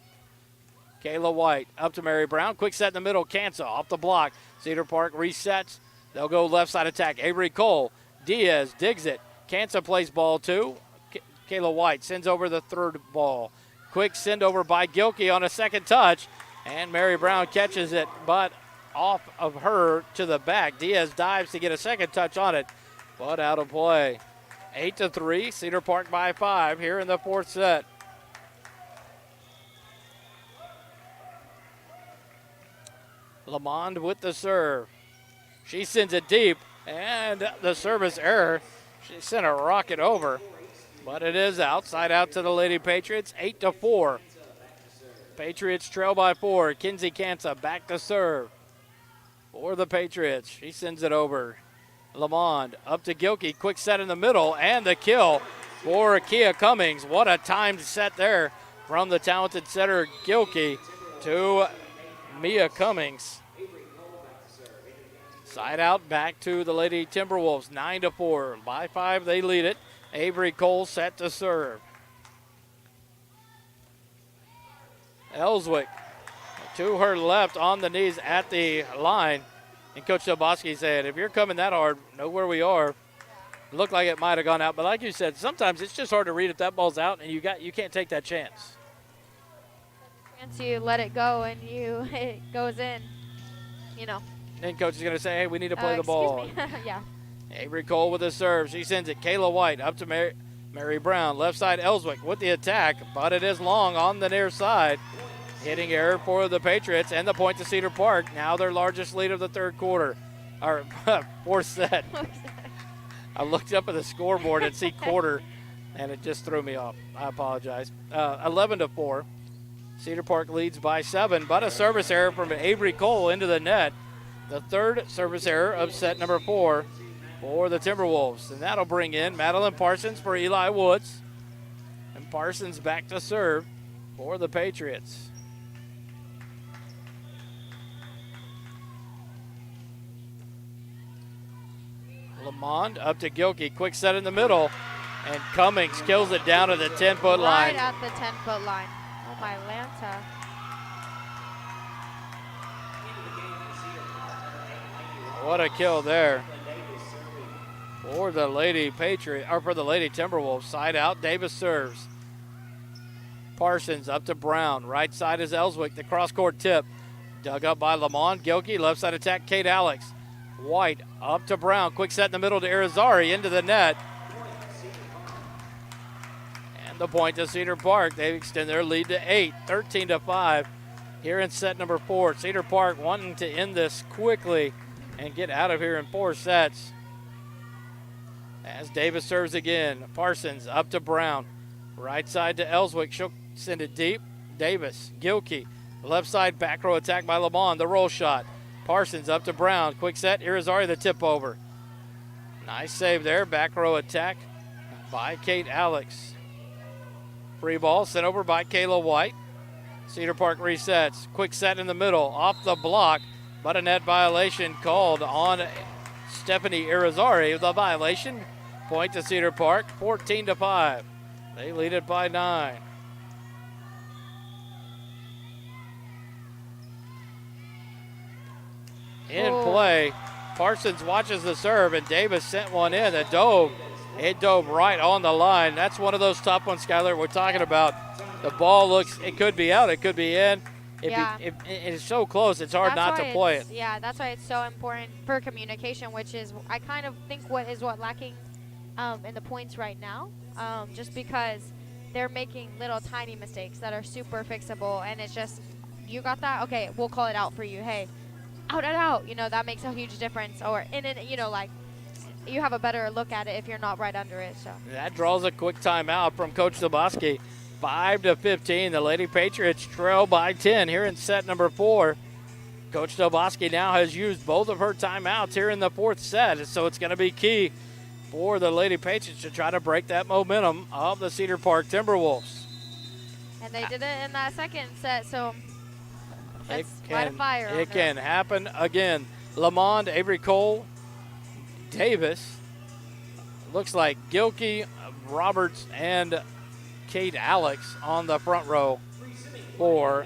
Kayla White up to Mary Brown. Quick set in the middle. Kansa off the block. Cedar Park resets. They'll go left side attack. Avery Cole. Diaz digs it. Kansa plays ball 2. Kayla White sends over the third ball. Quick send over by Gilkey on a second touch. And Mary Brown catches it, but off of her to the back. Diaz dives to get a second touch on it, but out of play. 8-3. Cedar Park by 5 here in the 4th set. Lamond with the serve. She sends it deep, and the service error. She sent a rocket over, but it is outside out to the Lady Patriots. 8-4. Patriots trail by 4. Kinsey Kansa back to serve for the Patriots. She sends it over. Lamond up to Gilkey. Quick set in the middle, and the kill for Kia Cummings. What a timed set there from the talented setter Gilkey to Mia Cummings. Side out back to the Lady Timberwolves. 9-4. By 5, they lead it. Avery Cole set to serve. Ellswick to her left on the knees at the line. And Coach Del Bosque said, if you're coming that hard, know where we are. Looked like it might have gone out. But like you said, sometimes it's just hard to read if that ball's out and you can't take that chance.
Once you let it go and it goes in,
Then coach is going to say, hey, we need to play the ball.
Yeah.
Avery Cole with the serve. She sends it. Kayla White up to Mary Brown. Left side, Ellswick with the attack, but it is long on the near side. Hitting error for the Patriots and the point to Cedar Park. Now their largest lead of the third quarter. Or fourth set. I looked up at the scoreboard and see quarter, and it just threw me off. I apologize. 11-4. Cedar Park leads by 7, but a service error from Avery Cole into the net. The third service error of set number 4 for the Timberwolves. And that'll bring in Madeline Parsons for Eli Woods. And Parsons back to serve for the Patriots. Lamond up to Gilkey. Quick set in the middle. And Cummings kills it down to the 10-foot line.
Right at the 10-foot line. Oh, my Lanta.
What a kill there. For the Lady Timberwolves. Side out, Davis serves. Parsons up to Brown. Right side is Ellswick. The cross-court tip. Dug up by Lamont. Gilkey. Left side attack, Kate Alex. White up to Brown. Quick set in the middle to Irizarry. Into the net. And the point to Cedar Park. They extend their lead to 8. 13-5 here in set number 4. Cedar Park wanting to end this quickly and get out of here in 4 sets. As Davis serves again. Parsons up to Brown. Right side to Ellswick. She'll send it deep. Davis. Gilkey. Left side back row attack by Lamont. The roll shot. Parsons up to Brown. Quick set. Irizarry the tip over. Nice save there. Back row attack by Kate Alex. Free ball sent over by Kayla White. Cedar Park resets. Quick set in the middle. Off the block. But a net violation called on Stephanie Irizarry. The violation. Point to Cedar Park. 14-5. They lead it by 9. In play, Parsons watches the serve, and Davis sent one in that dove. It dove right on the line. That's one of those top ones, Skyler, we're talking about. The ball looks, it could be out, it could be in. It's so close, it's hard not to play it.
Yeah, that's why it's so important for communication, which is, I kind of think what lacking in the points right now, just because they're making little tiny mistakes that are super fixable, and it's just, you got that? Okay, we'll call it out for you. Hey, out and out, that makes a huge difference. Or you have a better look at it if you're not right under it. So
that draws a quick timeout from Coach Zaboski. 5-15. The Lady Patriots trail by 10 here in set number 4. Coach Zaboski now has used both of her timeouts here in the 4th set, so it's going to be key for the Lady Patriots to try to break that momentum of the Cedar Park Timberwolves.
And they did it in that second set, so let's light a fire.
It can happen again. Lamond, Avery Cole, Davis. Looks like Gilkey, Roberts, and Kate Alex on the front row for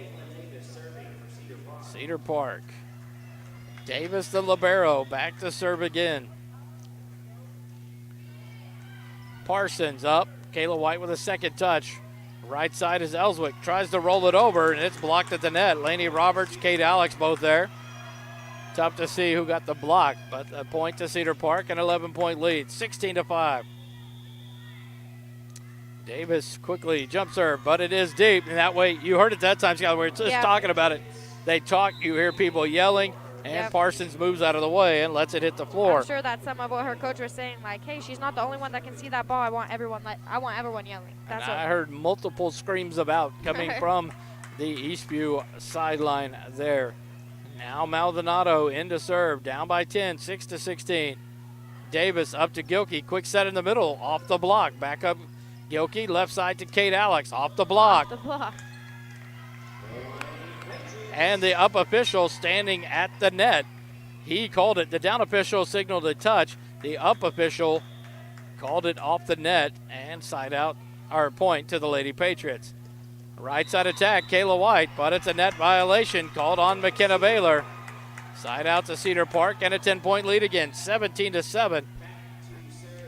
Cedar Park. Davis, the libero, back to serve again. Parsons up. Kayla White with a second touch. Right side is Ellswick. Tries to roll it over, and it's blocked at the net. Lainey Roberts, Kate Alex both there. Tough to see who got the block, but a point to Cedar Park, an 11-point lead, 16-5. Davis quickly jump serve, but it is deep. And that way, you heard it that time, Scott, we were just talking about it. They talk, you hear people yelling, and Parsons moves out of the way and lets it hit the floor.
I'm sure that's some of what her coach was saying, like, hey, she's not the only one that can see that ball. I want everyone yelling. That's
I heard multiple screams of out coming from the Eastview sideline there. Now Maldonado into serve, down by 10, 6-16. Davis up to Gilkey, quick set in the middle, off the block, back up Gilkey, left side to Kate Alex, off the block.
Off the block.
And the up official standing at the net. He called it. The down official signaled a touch. The up official called it off the net and side out, or point to the Lady Patriots. Right side attack, Kayla White, but it's a net violation called on McKenna Baylor. Side out to Cedar Park and a 10-point lead again, 17-7.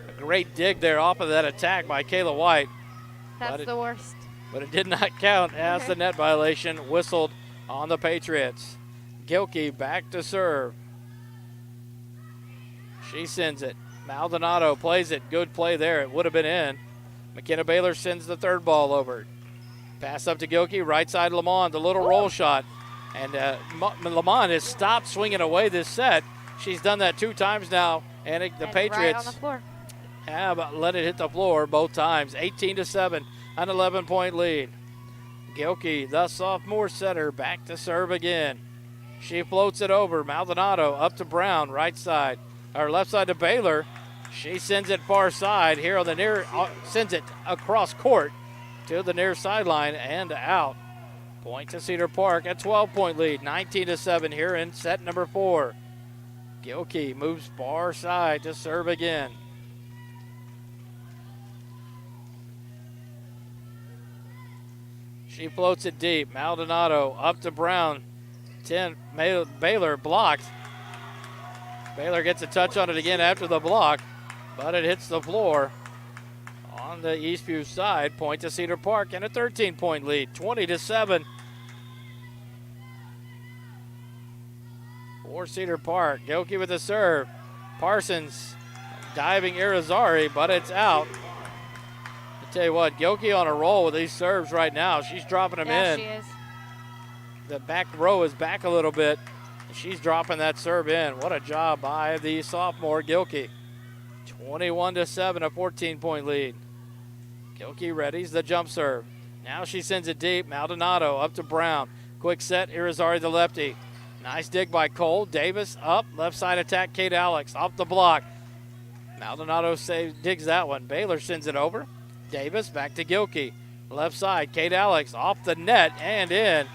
A great dig there off of that attack by Kayla White.
That's the worst.
But it did not count as the net violation whistled on the Patriots. Gilkey back to serve. She sends it. Maldonado plays it. Good play there. It would have been in. McKenna Baylor sends the third ball over. Pass up to Gilkey. Right side Lamont. The little roll shot. And Lamont has stopped swinging away this set. She's done that 2 times now, and the
and
Patriots
right on the floor.
have let it hit the floor both times. 18-7, an 11-point lead. Gilkey, the sophomore setter, back to serve again. She floats it over. Maldonado up to Brown, right side, or left side to Baylor. She sends it far side here on the near, sends it across court to the near sideline and out. Point to Cedar Park, a 12-point lead, 19-7 here in set number 4. Gilkey moves far side to serve again. She floats it deep. Maldonado up to Brown. 10. Baylor blocked. Baylor gets a touch on it again after the block, but it hits the floor on the Eastview side. Point to Cedar Park and a 13-point lead, 20-7 for Cedar Park. Gilkey with the serve. Parsons diving Irizarry, but it's out. I tell you what, Gilkey on a roll with these serves right now. She's dropping them in.
She is.
The back row is back a little bit. She's dropping that serve in. What a job by the sophomore Gilkey. 21-7, a 14-point lead. Gilkey readies the jump serve. Now she sends it deep. Maldonado up to Brown. Quick set, Irizarry the lefty. Nice dig by Cole. Davis up, left side attack, Kate Alex off the block. Maldonado digs that one. Baylor sends it over. Davis back to Gilkey. Left side, Kate Alex off the net and in.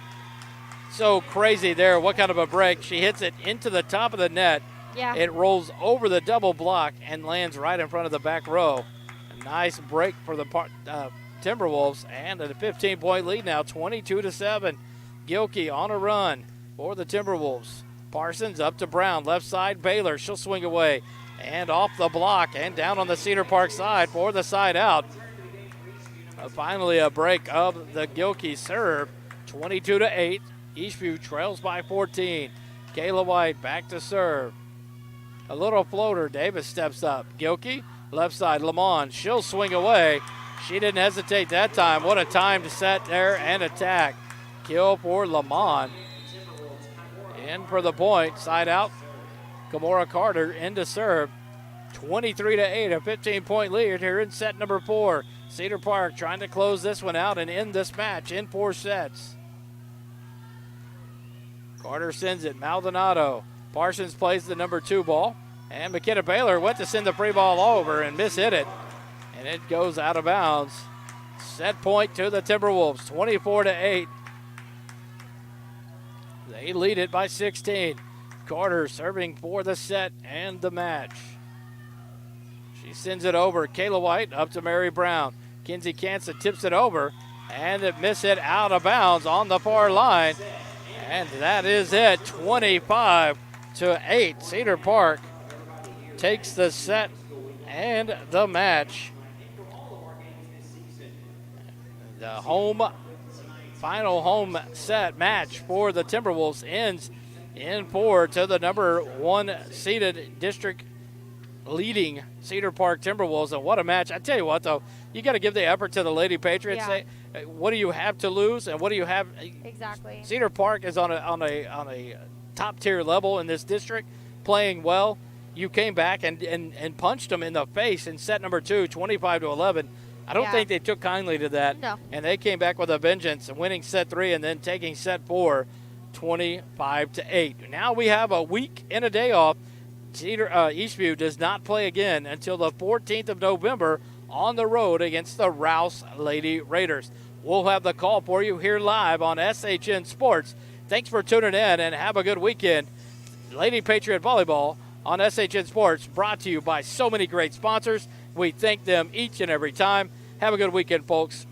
So crazy there. What kind of a break. She hits it into the top of the net.
Yeah.
It rolls over the double block and lands right in front of the back row. A nice break for the Timberwolves, and a 15-point lead now, 22-7. Gilkey on a run for the Timberwolves. Parsons up to Brown, left side, Baylor. She'll swing away and off the block and down on the Cedar Park side for the side out. Finally a break of the Gilkey serve, 22-8. Eastview trails by 14. Kayla White back to serve. A little floater. Davis steps up. Gilkey, left side, Lamont. She'll swing away. She didn't hesitate that time. What a time to set there and attack. Kill for Lamont. In for the point. Side out. Kamora Carter in to serve. 23-8, a 15-point lead here in set number 4. Cedar Park trying to close this one out and end this match in 4 sets. Carter sends it. Maldonado. Parsons plays the number 2 ball. And McKenna Baylor went to send the free ball over and mishit it. And it goes out of bounds. Set point to the Timberwolves, 24-8. They lead it by 16. Carter serving for the set and the match. She sends it over. Kayla White up to Mary Brown. Kinsey Cansa tips it over. And it mishit out of bounds on the far line. And that is it, 25-8. Cedar Park takes the set and the match. The final home set match for the Timberwolves ends in 4 to the number 1 seeded district leading Cedar Park Timberwolves. And what a match. I tell you what, though, you got to give the effort to the Lady Patriots.
Yeah.
What do you have to lose, and what do you have?
Exactly.
Cedar Park is on a top tier level in this district, playing well. You came back and punched them in the face in set number 2, 25-11. I don't think they took kindly to that.
No.
And they came back with a vengeance, winning set 3 and then taking set 4, 25-8. Now we have a week and a day off. Eastview does not play again until the 14th of November on the road against the Rouse Lady Raiders. We'll have the call for you here live on SHN Sports. Thanks for tuning in and have a good weekend. Lady Patriot Volleyball on SHN Sports, brought to you by so many great sponsors. We thank them each and every time. Have a good weekend, folks.